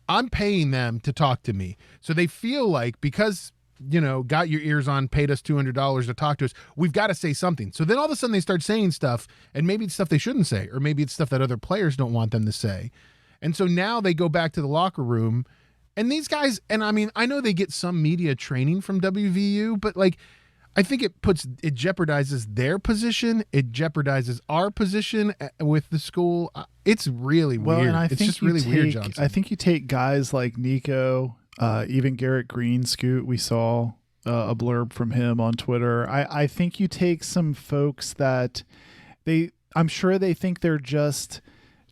I'm paying them to talk to me, so they feel like, because, Got Your Eers On paid us $200 to talk to us, we've got to say something. So then all of a sudden they start saying stuff, and maybe it's stuff they shouldn't say, or maybe it's stuff that other players don't want them to say. And so now they go back to the locker room, and these guys, and I mean, I know they get some media training from WVU, but, like, I think it jeopardizes their position. It jeopardizes our position with the school. It's really weird.
And
it's just really weird, Johnson.
I think you take guys like Nico, even Garrett Green, Scoot. We saw a blurb from him on Twitter. I think you take some folks that I'm sure they think they're just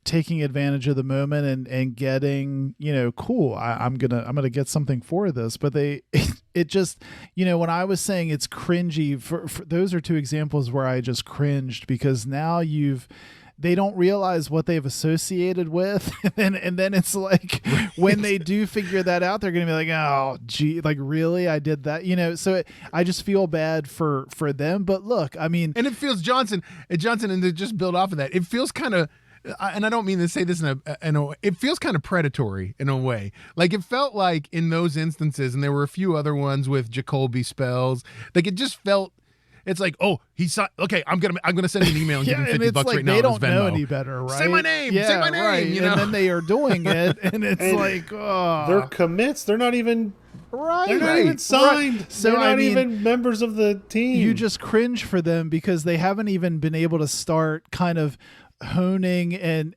taking advantage of the moment and getting, cool, I'm gonna get something for this, but it just, when I was saying it's cringy, for those are two examples where I just cringed, because now they don't realize what they've associated with. and then it's like, when they do figure that out, they're going to be like, oh, gee, like, really? I did that, so I just feel bad for them. But look, I mean,
and it feels Johnson, and to just build off of that, it feels kind of, and I don't mean to say this in a, it feels kind of predatory in a way. Like, it felt like in those instances, and there were a few other ones with Jacoby Spells, like, it just felt, it's like, oh, he's okay, I'm gonna send him an email and give him $50
like
right now.
They don't
Venmo.
know any better, right?
Say my name,
yeah,
say my name,
right. And then they are doing it, and it's like, oh,
they're commits. They're not even
right.
They're not even signed.
Right. So
they're not even members of the team.
You just cringe for them because they haven't even been able to start kind of honing and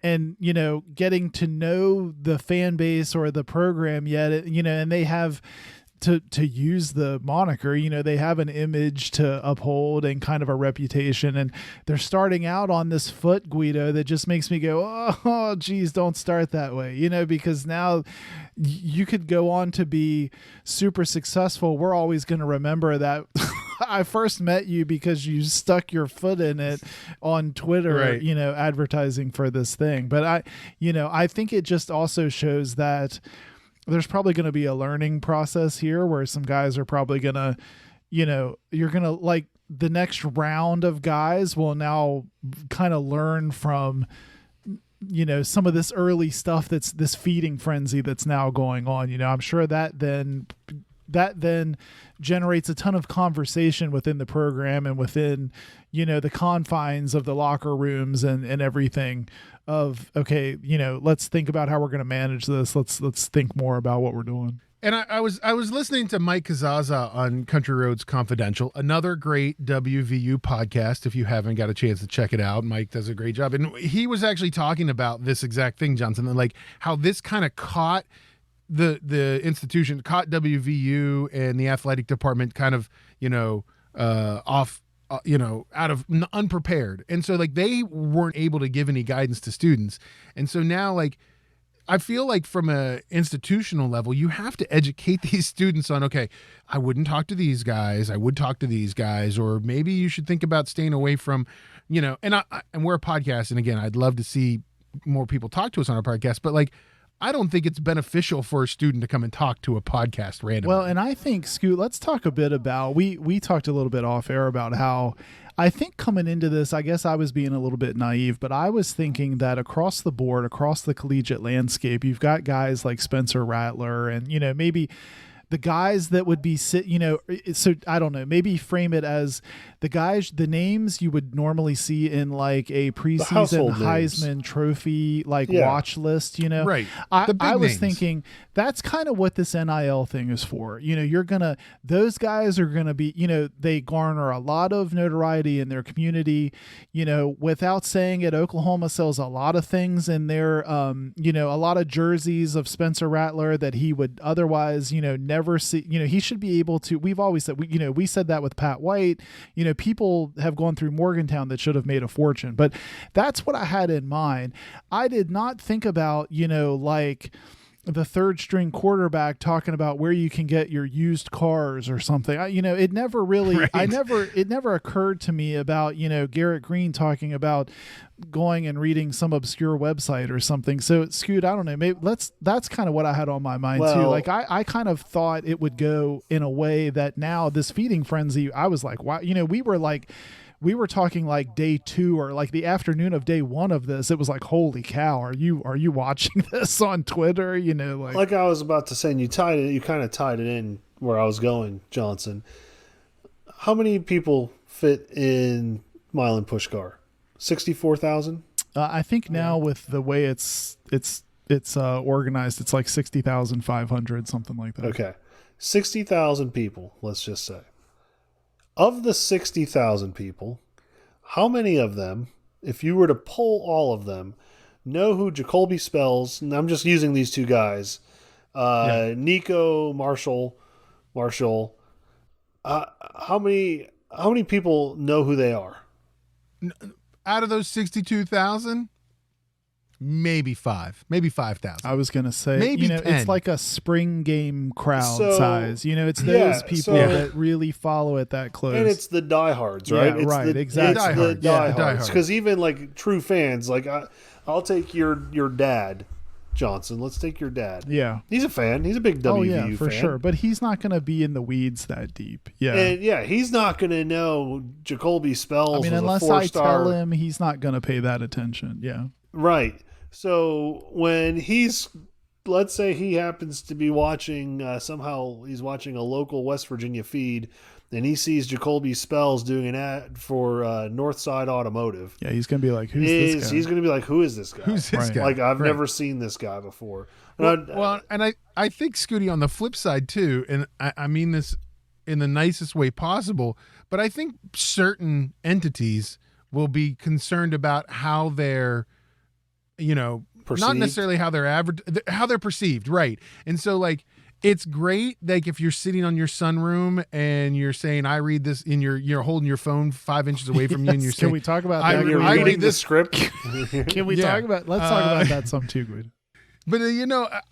getting to know the fan base or the program yet, and they have to use the moniker, they have an image to uphold and kind of a reputation, and they're starting out on this foot, Guido, that just makes me go, oh geez, don't start that way, because now you could go on to be super successful. We're always going to remember that I first met you because you stuck your foot in it on Twitter,
right.
Advertising for this thing. But I think it just also shows that there's probably going to be a learning process here where some guys are probably going to, you're going to, like, the next round of guys will now kind of learn from, some of this early stuff, that's this feeding frenzy that's now going on. I'm sure that then generates a ton of conversation within the program and within, the confines of the locker rooms and everything of, okay, let's think about how we're going to manage this. Let's think more about what we're doing.
And I was listening to Mike Kazaza on Country Roads Confidential, another great WVU podcast. If you haven't got a chance to check it out, Mike does a great job. And he was actually talking about this exact thing, Johnson, and like how this kind of caught the institution, caught WVU and the athletic department kind of, off, out of unprepared. And so, like, they weren't able to give any guidance to students. And so now, like, I feel like from a institutional level, you have to educate these students on, okay, I wouldn't talk to these guys, I would talk to these guys, or maybe you should think about staying away from, and we're a podcast. And again, I'd love to see more people talk to us on our podcast, but, like, I don't think it's beneficial for a student to come and talk to a podcast randomly.
Well, and I think, Scoot, let's talk a bit about, we talked a little bit off air about how I think coming into this, I guess I was being a little bit naive, but I was thinking that across the board, across the collegiate landscape, you've got guys like Spencer Rattler and, maybe the guys that would be so I don't know, maybe frame it as the names you would normally see in like a preseason Heisman Trophy watch list,
Right.
I was
names.
thinking that's kind of what this NIL thing is for. Those guys are gonna be, they garner a lot of notoriety in their community. Without saying it, Oklahoma sells a lot of things in their a lot of jerseys of Spencer Rattler that he would otherwise, never see. He should be able to. We've always said we said that with Pat White. People have gone through Morgantown that should have made a fortune, but that's what I had in mind. I did not think about, like the third string quarterback talking about where you can get your used cars or something. It never really, right. It never occurred to me about, Garrett Green talking about going and reading some obscure website or something. So Scoot, I don't know, maybe that's kind of what I had on my mind too. Like I kind of thought it would go in a way that now this feeding frenzy, I was like, wow, we were talking like day 2 or like the afternoon of day 1 of this. It was like, holy cow, are you watching this on Twitter? Like
I was about to say, and you kind of tied it in where I was going, Johnson. How many people fit in Milan Pushkar? 64,000?
I think now with the way it's organized, it's like 60,500, something like that.
Okay. 60,000 people, let's just say. Of the 60,000 people, how many of them, if you were to poll all of them, know who Jacoby Spells, and I'm just using these two guys, Nico, Marshall, how many people know who they are?
Out of those 62,000, maybe 5,000.
I was going to say,
maybe 10.
It's like a spring game crowd size. It's those people that really follow it that close.
And it's the diehards, right?
Yeah, right, exactly.
It's the diehards. Because even like true fans, like I'll take your dad, Johnson. Let's take your dad.
Yeah.
He's a fan. He's a big WVU fan.
For sure. But he's not going to be in the weeds that deep. Yeah.
And he's not going to know Jacoby Spells.
Unless I tell him, he's not going to pay that attention. Yeah.
Right. So when let's say he happens to be watching, somehow he's watching a local West Virginia feed, and he sees Jacoby Spells doing an ad for Northside Automotive.
Yeah, he's going to be like, who's this guy?
He's going to be like, who is this guy?
Who's this guy?
Like, I've never seen this guy before.
And I think, Scooty, on the flip side, too, and I mean this in the nicest way possible, but I think certain entities will be concerned about how they're, perceived? Not necessarily how they're how they're perceived, right? And so, like, it's great, like, if you're sitting on your sunroom and you're saying, I read this, and you're holding your phone 5 inches away from you, and you're saying,
can we talk about that?
You're reading the script?
Can we talk about? Let's talk about that some too, good.
But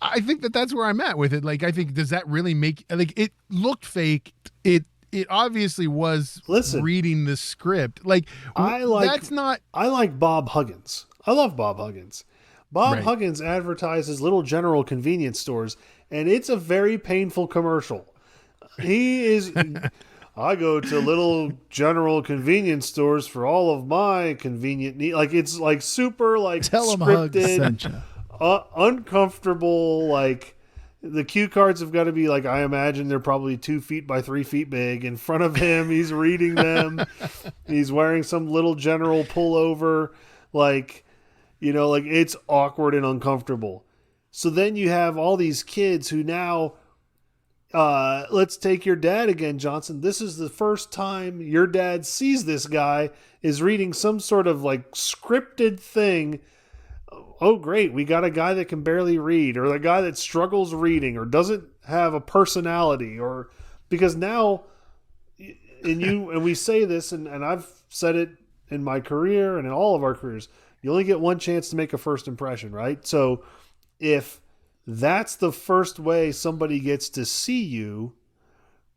I think that's where I'm at with it. Like, I think, does that really make, like, it looked fake? It obviously was reading the script. Like,
I like Bob Huggins. I love Bob Huggins. Bob Huggins advertises little general convenience stores, and it's a very painful commercial. I go to little general convenience stores for all of my convenient needs. Like, it's like super like scripted, uncomfortable. Like, the cue cards have got to be like, I imagine they're probably 2 feet by 3 feet big in front of him. He's reading them. He's wearing some little general pullover. Like, like, it's awkward and uncomfortable. So then you have all these kids who now, let's take your dad again, Johnson. This is the first time your dad sees this guy is reading some sort of like scripted thing. Oh, great. We got a guy that can barely read, or a guy that struggles reading, or doesn't have a personality, or because now, and we say this, and I've said it in my career and in all of our careers, you only get one chance to make a first impression, right? So if that's the first way somebody gets to see you,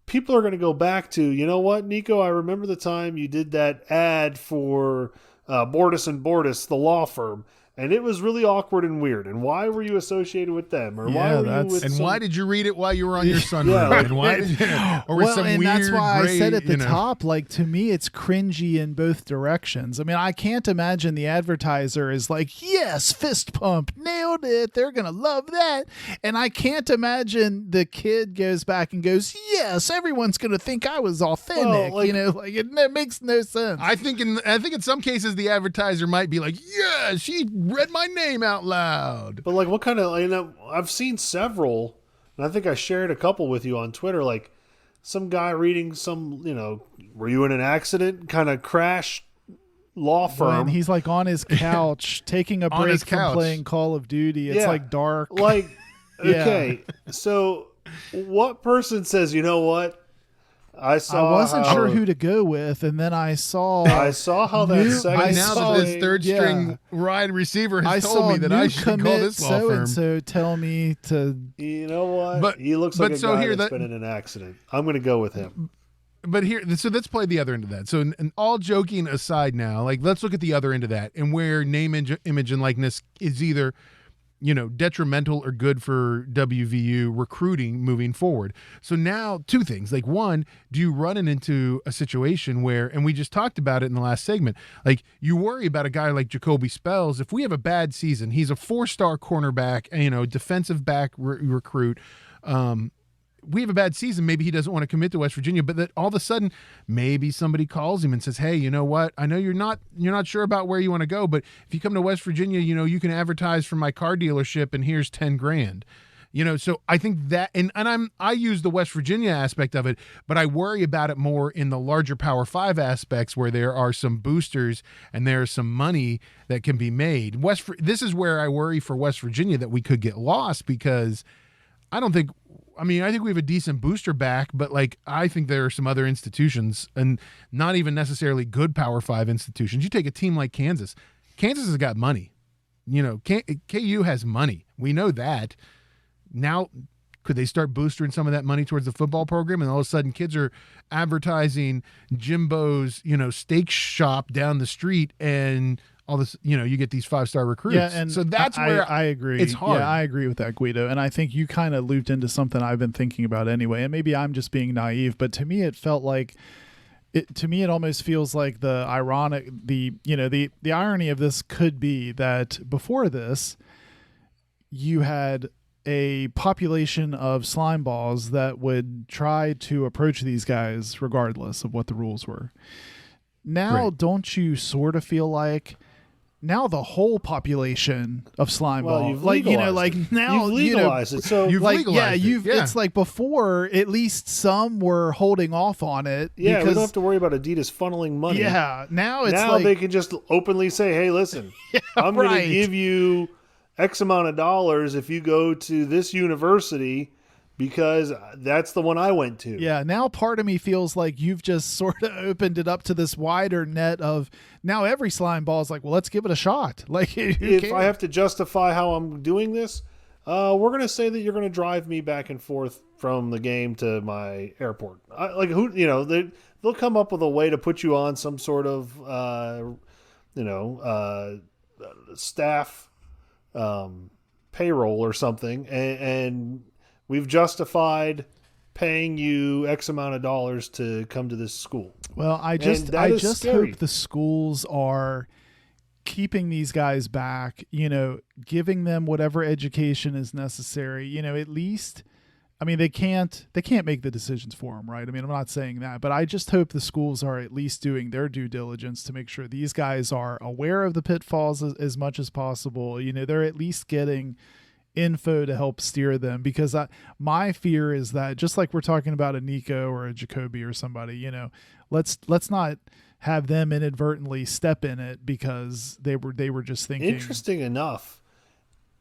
people are going to go back to, you know what, Nico, I remember the time you did that ad for Bordas and Bordas, the law firm, And it was really awkward and weird. And why were you associated with them? Or why were you with
and
some...
why did you read it while you were on your sunroom?
Yeah, like-
and why did or with
Well,
some
and
weird
that's why
gray,
I said at the
you know.
top, like, to me, it's cringy in both directions. I mean, I can't imagine the advertiser is like, yes, fist pump, nailed it. They're going to love that. And I can't imagine the kid goes back and goes, yes, everyone's going to think I was authentic.
Well, like-
you know, like it makes no sense.
I think in some cases the advertiser might be like, yeah, she read my name out loud.
But like, what kind of, you know, I've seen several, and I think I shared a couple with you on Twitter, like some guy reading some, you know, were you in an accident kind of crash law firm.
And he's like on his couch taking a
On
break
his
from
couch.
playing Call of Duty. It's
Yeah.
like dark.
Like,
Yeah.
okay, so what person says, you know what? I
I wasn't sure who to go with, and then I saw
how that second
I
now
saw
that this
a-
third
yeah.
string wide receiver
I
has
saw
told me that
new
I should call
commit
this law
so
firm.
and so tell me to.
You know what?
But-
he looks
but
like a
so
guy
here
that's
that-
been in an accident. I'm going to go with him.
But here, so let's play the other end of that. So, and all joking aside now, like let's look at the other end of that and where name, image, and likeness is either, you know, detrimental or good for WVU recruiting moving forward. So now two things, like one, do you run into a situation where, and we just talked about it in the last segment, like you worry about a guy like Jacoby Spells. If we have a bad season, he's a 4-star cornerback, and, you know, defensive back recruit. We have a bad season, maybe he doesn't want to commit to West Virginia, but that all of a sudden maybe somebody calls him and says, hey, you know what? I know you're not sure about where you want to go, but if you come to West Virginia, you know, you can advertise for my car dealership and here's 10 grand. You know, so I think that, and I use the West Virginia aspect of it, but I worry about it more in the larger Power 5 aspects where there are some boosters and there's some money that can be made. This is where I worry for West Virginia that we could get lost, because I think we have a decent booster back, but like I think there are some other institutions, and not even necessarily good Power 5 institutions. You take a team like Kansas. Kansas has got money. You know, KU has money. We know that. Now, could they start boosting some of that money towards the football program, and all of a sudden kids are advertising Jimbo's, you know, steak shop down the street, and all this, you know, you get these 5-star recruits.
Yeah, and
so that's where
I agree.
It's hard.
Yeah, I agree with that, Guido. And I think you kind of looped into something I've been thinking about anyway. And maybe I'm just being naive, but to me, it felt like it almost feels like the irony of this could be that before this, you had a population of slime balls that would try to approach these guys regardless of what the rules were. Now,
Right.
don't you sort of feel like now the whole population of slime
Well,
ball,
you've
like, you know,
legalized
like
it.
now,
You've
you know,
legalized it. So
You've
like,
legalized it, yeah.
it's like before, at least some were holding off on it.
yeah, we
because,
don't have to worry about Adidas funneling money.
yeah, now it's
now
like,
they can just openly say, hey, listen, I'm going
right.
to give you X amount of dollars if you go to this university because that's the one I went to.
yeah, now part of me feels like you've just sort of opened it up to this wider net of now every slime ball is like, well, let's give it a shot. Like, who
If
cares?
I have to justify how I'm doing this, we're going to say that you're going to drive me back and forth from the game to my airport. They'll come up with a way to put you on some sort of, staff payroll or something, and we've justified paying you X amount of dollars to come to this school.
Well, I
And
just
that is scary.
hope the schools are keeping these guys back, you know, giving them whatever education is necessary, you know, at least. I mean, they can't make the decisions for them, right? I mean, I'm not saying that, but I just hope the schools are at least doing their due diligence to make sure these guys are aware of the pitfalls as much as possible. You know, they're at least getting info to help steer them, because my fear is that, just like we're talking about a Nico or a Jacoby or somebody, you know, let's not have them inadvertently step in it because they were just thinking.
Interesting enough,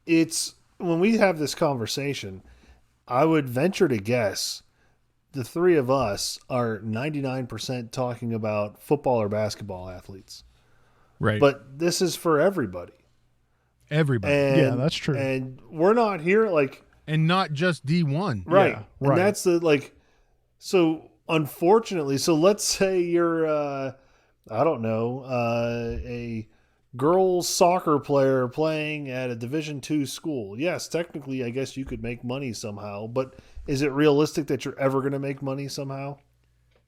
it's when we have this conversation, I would venture to guess the three of us are 99% talking about football or basketball athletes.
Right.
But this is for everybody.
Everybody.
And,
Yeah, that's true.
And we're not here like
And not just D1.
right.
Yeah,
and
right.
that's so unfortunately, so let's say you're I don't know, a girls soccer player playing at a Division II school. Yes, technically, I guess you could make money somehow, but is it realistic that you're ever going to make money somehow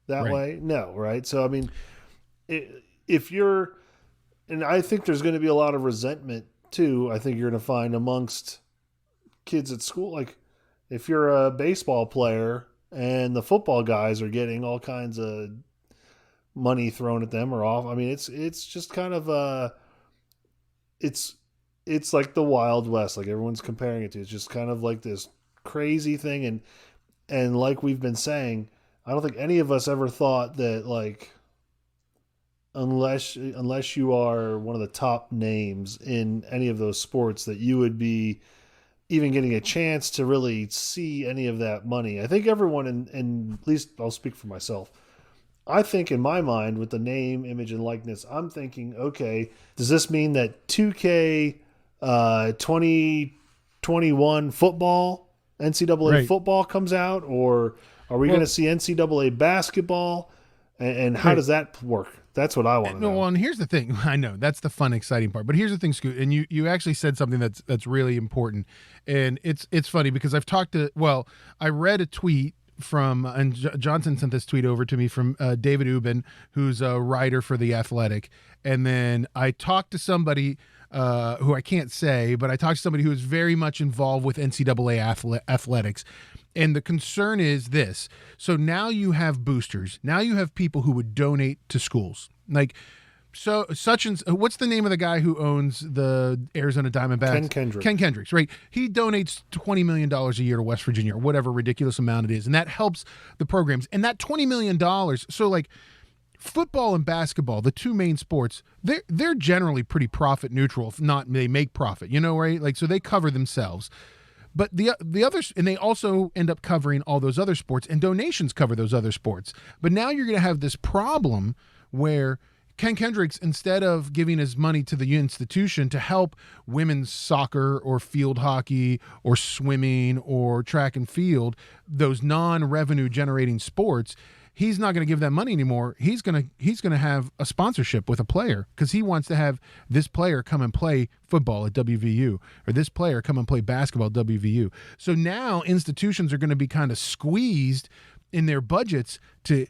that way? No, right? So, I mean, if you're, and I think there's going to be a lot of resentment too. I think you're going to find amongst kids at school, like if you're a baseball player and the football guys are getting all kinds of money thrown at them or off. I mean, it's just kind of it's like the Wild West, like everyone's comparing it to. It's just kind of like this crazy thing, and like we've been saying, I don't think any of us ever thought that, like, unless you are one of the top names in any of those sports, that you would be even getting a chance to really see any of that money. I think everyone, and at least I'll speak for myself, I think in my mind with the name, image, and likeness, I'm thinking, okay, does this mean that 2K 2021 football, NCAA football comes out, or are we going to see NCAA basketball? And how does that work? That's what I want to know.
Well, and here's the thing. I know that's the fun, exciting part. But here's the thing, Scoot. And you actually said something that's really important. And it's funny because I read a tweet from, and Johnson sent this tweet over to me from David Ubben, who's a writer for The Athletic. And then I talked to somebody who I can't say, but I talked to somebody who is very much involved with NCAA athletics. And the concern is this. So now you have boosters. Now you have people who would donate to schools. Like, so what's the name of the guy who owns the Arizona Diamondbacks? Ken Kendricks, right? He donates $20 million a year to West Virginia, or whatever ridiculous amount it is. And that helps the programs. And that $20 million, so like football and basketball, the two main sports, they're generally pretty profit neutral. If not, they make profit, right? Like, so they cover themselves. But the others, and they also end up covering all those other sports, and donations cover those other sports. But now you're going to have this problem where Ken Kendricks, instead of giving his money to the institution to help women's soccer or field hockey or swimming or track and field, those non-revenue generating sports, he's not going to give that money anymore. He's going to have a sponsorship with a player because he wants to have this player come and play football at WVU, or this player come and play basketball at WVU. So now institutions are going to be kind of squeezed in their budgets to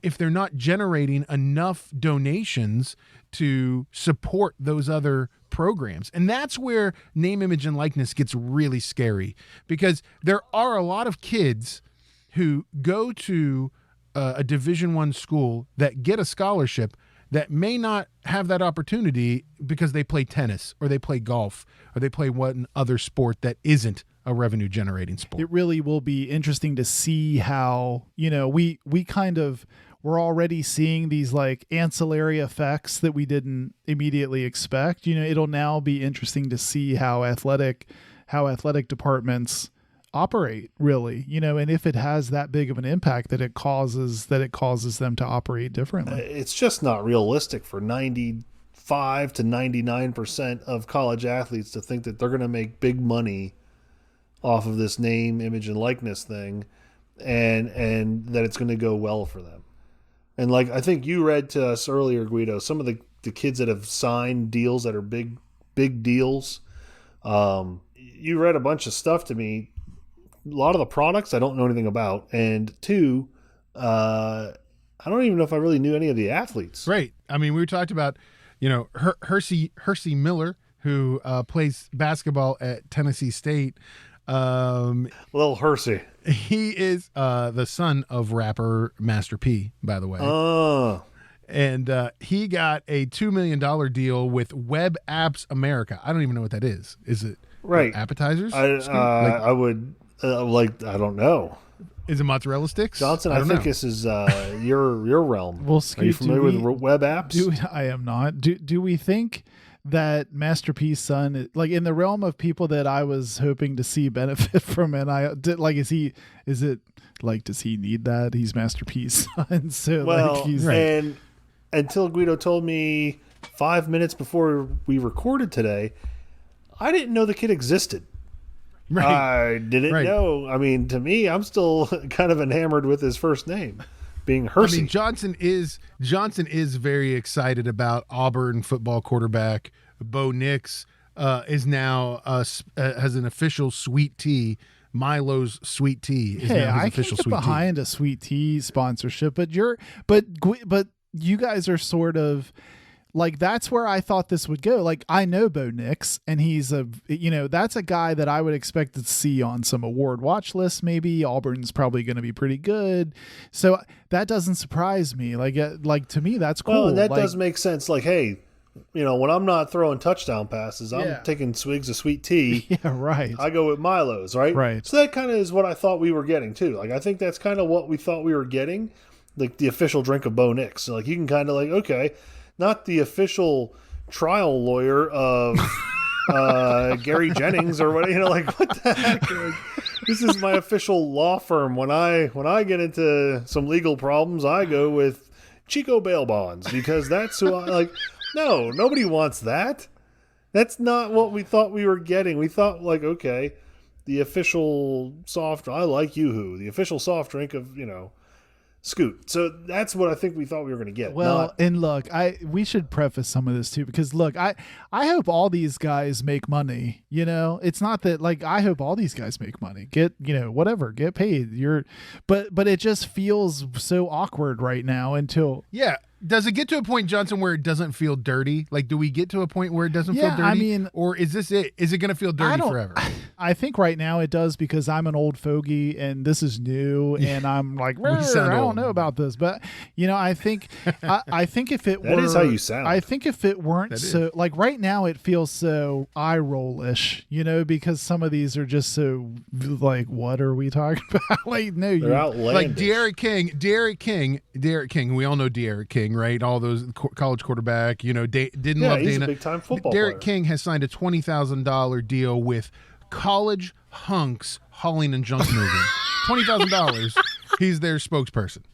if they're not generating enough donations to support those other programs. And that's where name, image, and likeness gets really scary, because there are a lot of kids who go to a Division I school that get a scholarship that may not have that opportunity because they play tennis or they play golf or they play one other sport that isn't a revenue generating sport.
It really will be interesting to see how, we we're already seeing these like ancillary effects that we didn't immediately expect. It'll now be interesting to see how athletic departments operate, really, and if it has that big of an impact that it causes them to operate differently.
It's just not realistic for 95 to 99% of college athletes to think that they're going to make big money off of this name, image, and likeness thing, and that it's going to go well for them. And like I think you read to us earlier, Guido, some of the kids that have signed deals that are big deals. You read a bunch of stuff to me. A lot of the products I don't know anything about, and two, I don't even know if I really knew any of the athletes.
Right. I mean, we talked about, Hersey Miller, who plays basketball at Tennessee State.
Little Hersey.
He is the son of rapper Master P, by the way.
Oh.
And he got a $2 million deal with Web Apps America. I don't even know what that is. Is it
right
appetizers?
I would I don't know.
Is it mozzarella sticks?
Johnson, I think this is your realm.
Well,
are you familiar with web apps?
I am not. Do we think that Master P's son, like in the realm of people that I was hoping to see benefit from NIL, does he need that? He's Master P's son, so he's
and until Guido told me 5 minutes before we recorded today, I didn't know the kid existed.
Right.
I didn't know. I mean, to me, I'm still kind of enamored with his first name being Hersey.
I mean, Johnson is very excited about Auburn football quarterback Bo Nix. Is now has an official sweet tea. Milo's sweet tea is now his
I
official
can get
sweet
behind
tea.
a sweet tea sponsorship, but you guys are sort of like, that's where I thought this would go. Like, I know Bo Nix, and he's that's a guy that I would expect to see on some award watch lists. Maybe Auburn's probably going to be pretty good, so that doesn't surprise me. Like to me, that's cool.
Well, and that does make sense. Like, hey, when I'm not throwing touchdown passes, I'm
Yeah.
taking swigs of sweet tea.
Yeah, right.
I go with Milo's, right?
Right.
So that kind of is what I thought we were getting too. Like, I think that's kind of what we thought we were getting, like the official drink of Bo Nix. So, like, you can kind of like, okay, not the official trial lawyer of Gary Jennings or what, like, what the heck? Like, this is my official law firm. When I get into some legal problems, I go with Chico bail bonds, because that's who I like. No, nobody wants that. That's not what we thought we were getting. We thought, like, okay, the official I like Yoo-Hoo, the official soft drink of, Scoot. So that's what I think we thought we were going to get.
Well, and look, we should preface some of this too, because look, I hope all these guys make money. It's not that, like, I hope all these guys make money, get whatever, get paid. But it just feels so awkward right now until
Does it get to a point, Johnson, where it doesn't feel dirty? Like, do we get to a point where it doesn't feel dirty?
I mean,
or is this it? Is it going to feel dirty forever?
I think right now it does, because I'm an old fogey and this is new, and I'm like, I don't know about this, but I think I think if it
that is how you sound.
I think if it weren't so, like, right now it feels so eye roll-ish, because some of these are just so, like, what are we talking about? Like, no,
they're outlandish.
Like De'Aaron King. We all know De'Aaron King, right? All those college quarterback, didn't love Dana.
He's a big-time football
Derek
player.
King has signed a $20,000 deal with College Hunks Hauling and Junk Moving. $20,000. He's their spokesperson.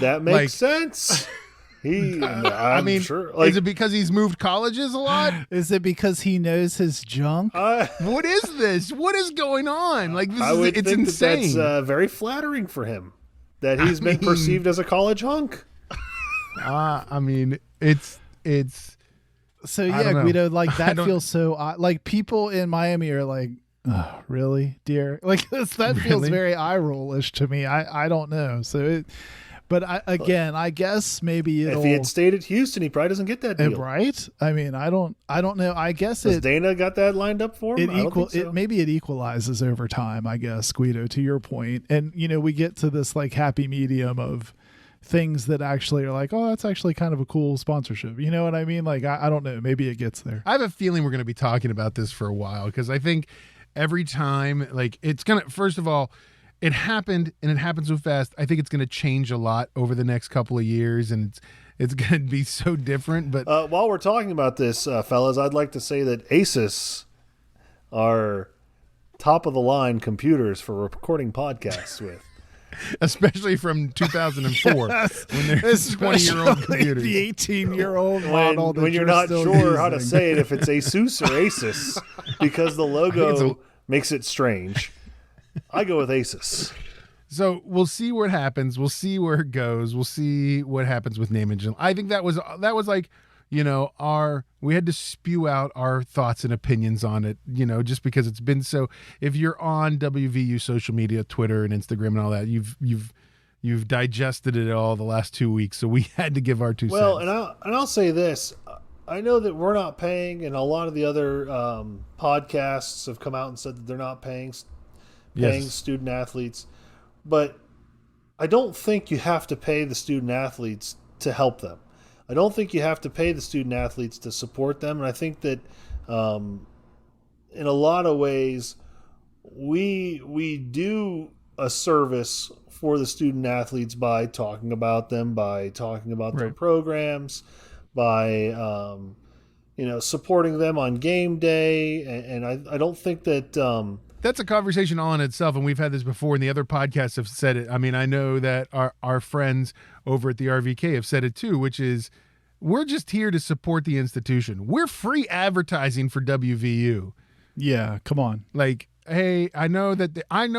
That makes sense. I'm sure. Like,
is it because he's moved colleges a lot?
Is it because he knows his junk?
What is this? What is going on? Like, it's
think
insane.
That's very flattering for him that he's been perceived as a college hunk.
It's
so
I don't know.
Guido, like, that feels so like, people in Miami are like, oh, really, dear? Like, that feels very eye roll-ish to me. I don't know. So I guess maybe
if he had stayed at Houston, he probably doesn't get that deal,
right? I mean, I don't know. I guess
Has Dana got that lined up for him?
Maybe it equalizes over time, I guess, Guido, to your point. And we get to this, like, happy medium of things that actually are like, oh, that's actually kind of a cool sponsorship. You know what I mean? Like, I don't know. Maybe it gets there.
I have a feeling we're going to be talking about this for a while, because I think every time, like, it's going to, first of all, it happened and it happened so fast. I think it's going to change a lot over the next couple of years, and it's going to be so different. But
while we're talking about this, fellas, I'd like to say that Asus are top of the line computers for recording podcasts with.
Especially from 2004, when there's 20-year-old computers.
The 18-year-old model.
When you're not sure how to say it, if it's Asus or Asus, because the logo makes it strange. I go with Asus.
So we'll see what happens. We'll see where it goes. We'll see what happens with name engine. I think that was like, we had to spew out our thoughts and opinions on it, just because it's been so. If you're on WVU social media, Twitter and Instagram and all that, you've digested it all the last 2 weeks. So we had to give our 2 cents.
Well, and I'll say this. I know that we're not paying, and a lot of the other podcasts have come out and said that they're not paying student athletes. But I don't think you have to pay the student athletes to help them. I don't think you have to pay the student athletes to support them. And I think that in a lot of ways, we do a service for the student athletes by talking about them, by talking about their programs, by supporting them on game day. And I don't think that
that's a conversation all in itself, and we've had this before, and the other podcasts have said it. I mean, I know that our friends over at the RVK have said it too, which is, we're just here to support the institution. We're free advertising for WVU.
Yeah, come on.
Like, hey, I know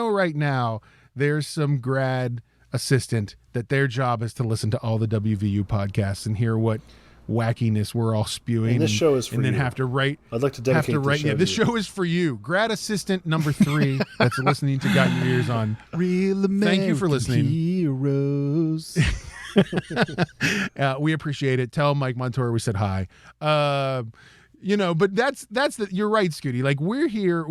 right now there's some grad assistant that their job is to listen to all the WVU podcasts and hear what wackiness we're all spewing.
And this show is for
and then
you.
have to write.
I'd like to dedicate
have to write.
this show.
Yeah, this show is for you. Grad assistant number 3 that's listening to Got Your Ears On.
Real American
Thank you for listening.
Heroes.
We appreciate it. Tell Mike Montour we said hi. But that's you're right, Scooty. Like, we're here,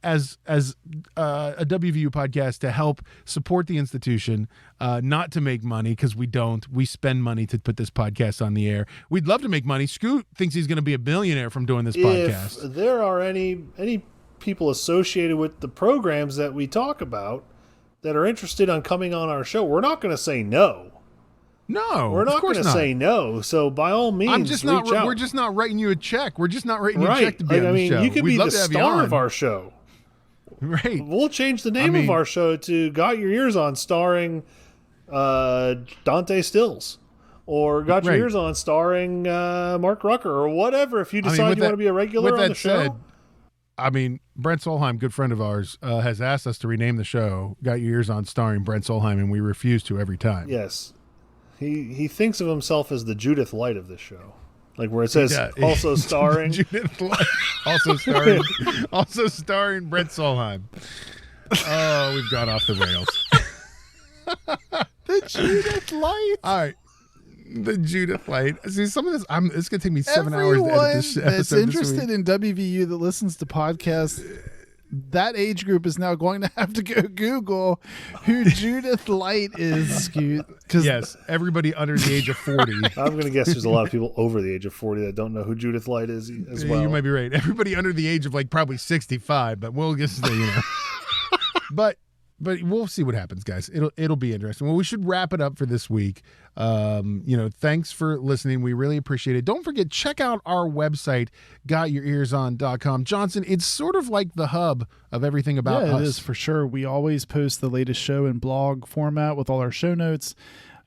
as a WVU podcast to help support the institution, not to make money, because we don't. We spend money to put this podcast on the air. We'd love to make money. Scoot thinks he's going to be a billionaire from doing this podcast.
If there are any people associated with the programs that we talk about that are interested on coming on our show, we're not going to say no.
No,
we're not going to say no. So by all means, reach out.
We're just not writing you a check. We're just not writing you a check to be on the show.
You could
We'd
be
love
the
to have you
star
on.
of our show.
Right.
We'll change the name of our show to Got Your Ears On, starring Dante Stills, or Got Your Ears On, starring Mark Rucker, or whatever. If you decide you want to be a regular on the show.
Brent Solheim, good friend of ours, has asked us to rename the show Got Your Ears On, starring Brent Solheim, and we refuse to every time.
Yes. He thinks of himself as the Judith Light of this show, like where it says also starring
Judith Light, also starring Brent Solheim. Oh, we've gone off the rails.
The Judith Light.
All right, the Judith Light. See, some of this, it's going to take me 7 hours to edit this episode.
That's interested in WVU that listens to podcasts. That age group is now going to have to go Google who Judith Light is, Scoot.
Yes, everybody under the age of 40.
I'm going to guess there's a lot of people over the age of 40 that don't know who Judith Light is as well.
You might be right. Everybody under the age of probably 65, but we'll just But we'll see what happens, guys. It'll be interesting. Well, we should wrap it up for this week. Thanks for listening. We really appreciate it. Don't forget, check out our website, gotyourearson.com. Johnson, it's sort of like the hub of everything about us.
It is for sure. We always post the latest show in blog format with all our show notes.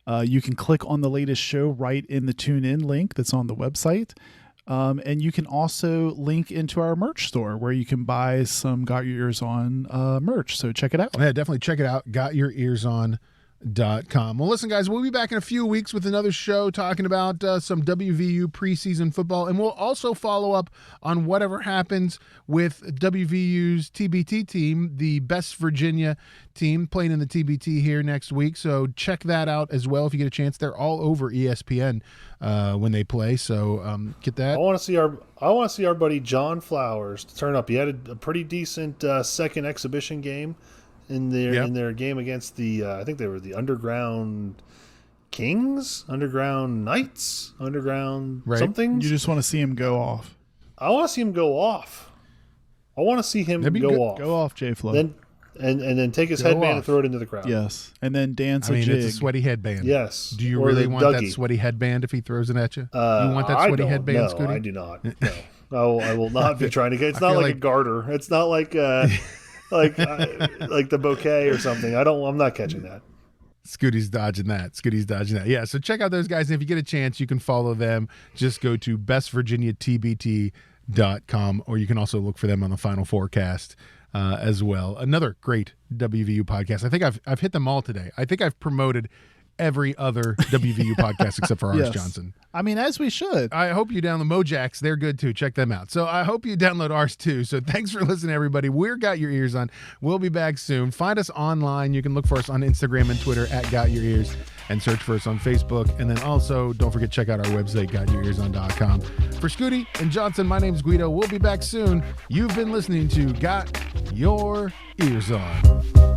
You can click on the latest show right in the TuneIn link that's on the website. And you can also link into our merch store where you can buy some Got Your Ears On merch. So check it out.
Yeah, definitely check it out. gotyourearson.com. Well, listen, guys, we'll be back in a few weeks with another show talking about some WVU preseason football, and we'll also follow up on whatever happens with WVU's TBT team, the Best Virginia team, playing in the TBT here next week. So check that out as well if you get a chance. They're all over ESPN when they play. So get that.
I want to see our buddy John Flowers turn up. He had a pretty decent second exhibition game in their game against the I think they were the Underground Kings, Underground Knights, Underground something.
You just want to see him go off.
I want to see him go off. I want to see him go off.
Go off, J-Flo.
Then then take his headband and throw it into the crowd.
Yes, and then dance a jig.
It's a sweaty headband.
Yes.
Do you
Or
really
the
want
Dougie.
that sweaty headband if he throws it at you? You want that sweaty headband,
No,
Scooty?
I do not. No, I will not be trying to get. It's not
feel
like
like-
a garter. It's not like like the bouquet or something. I'm not catching that.
Scooty's dodging that. Yeah, so check out those guys. And if you get a chance, you can follow them. Just go to bestvirginiatbt.com, or you can also look for them on the Final Forecast as well. Another great WVU podcast. I think I've hit them all today. I think I've promoted every other WVU podcast except for ours,
Yes.
Johnson.
I mean, as we should.
I hope you download Mojax. They're good too. Check them out. So I hope you download ours too. So thanks for listening, everybody. We're Got Your Ears On. We'll be back soon. Find us online. You can look for us on Instagram and Twitter at Got Your Ears, and search for us on Facebook. And then also, don't forget, check out our website, gotyourearson.com. For Scooty and Johnson, my name's Guido. We'll be back soon. You've been listening to Got Your Ears On.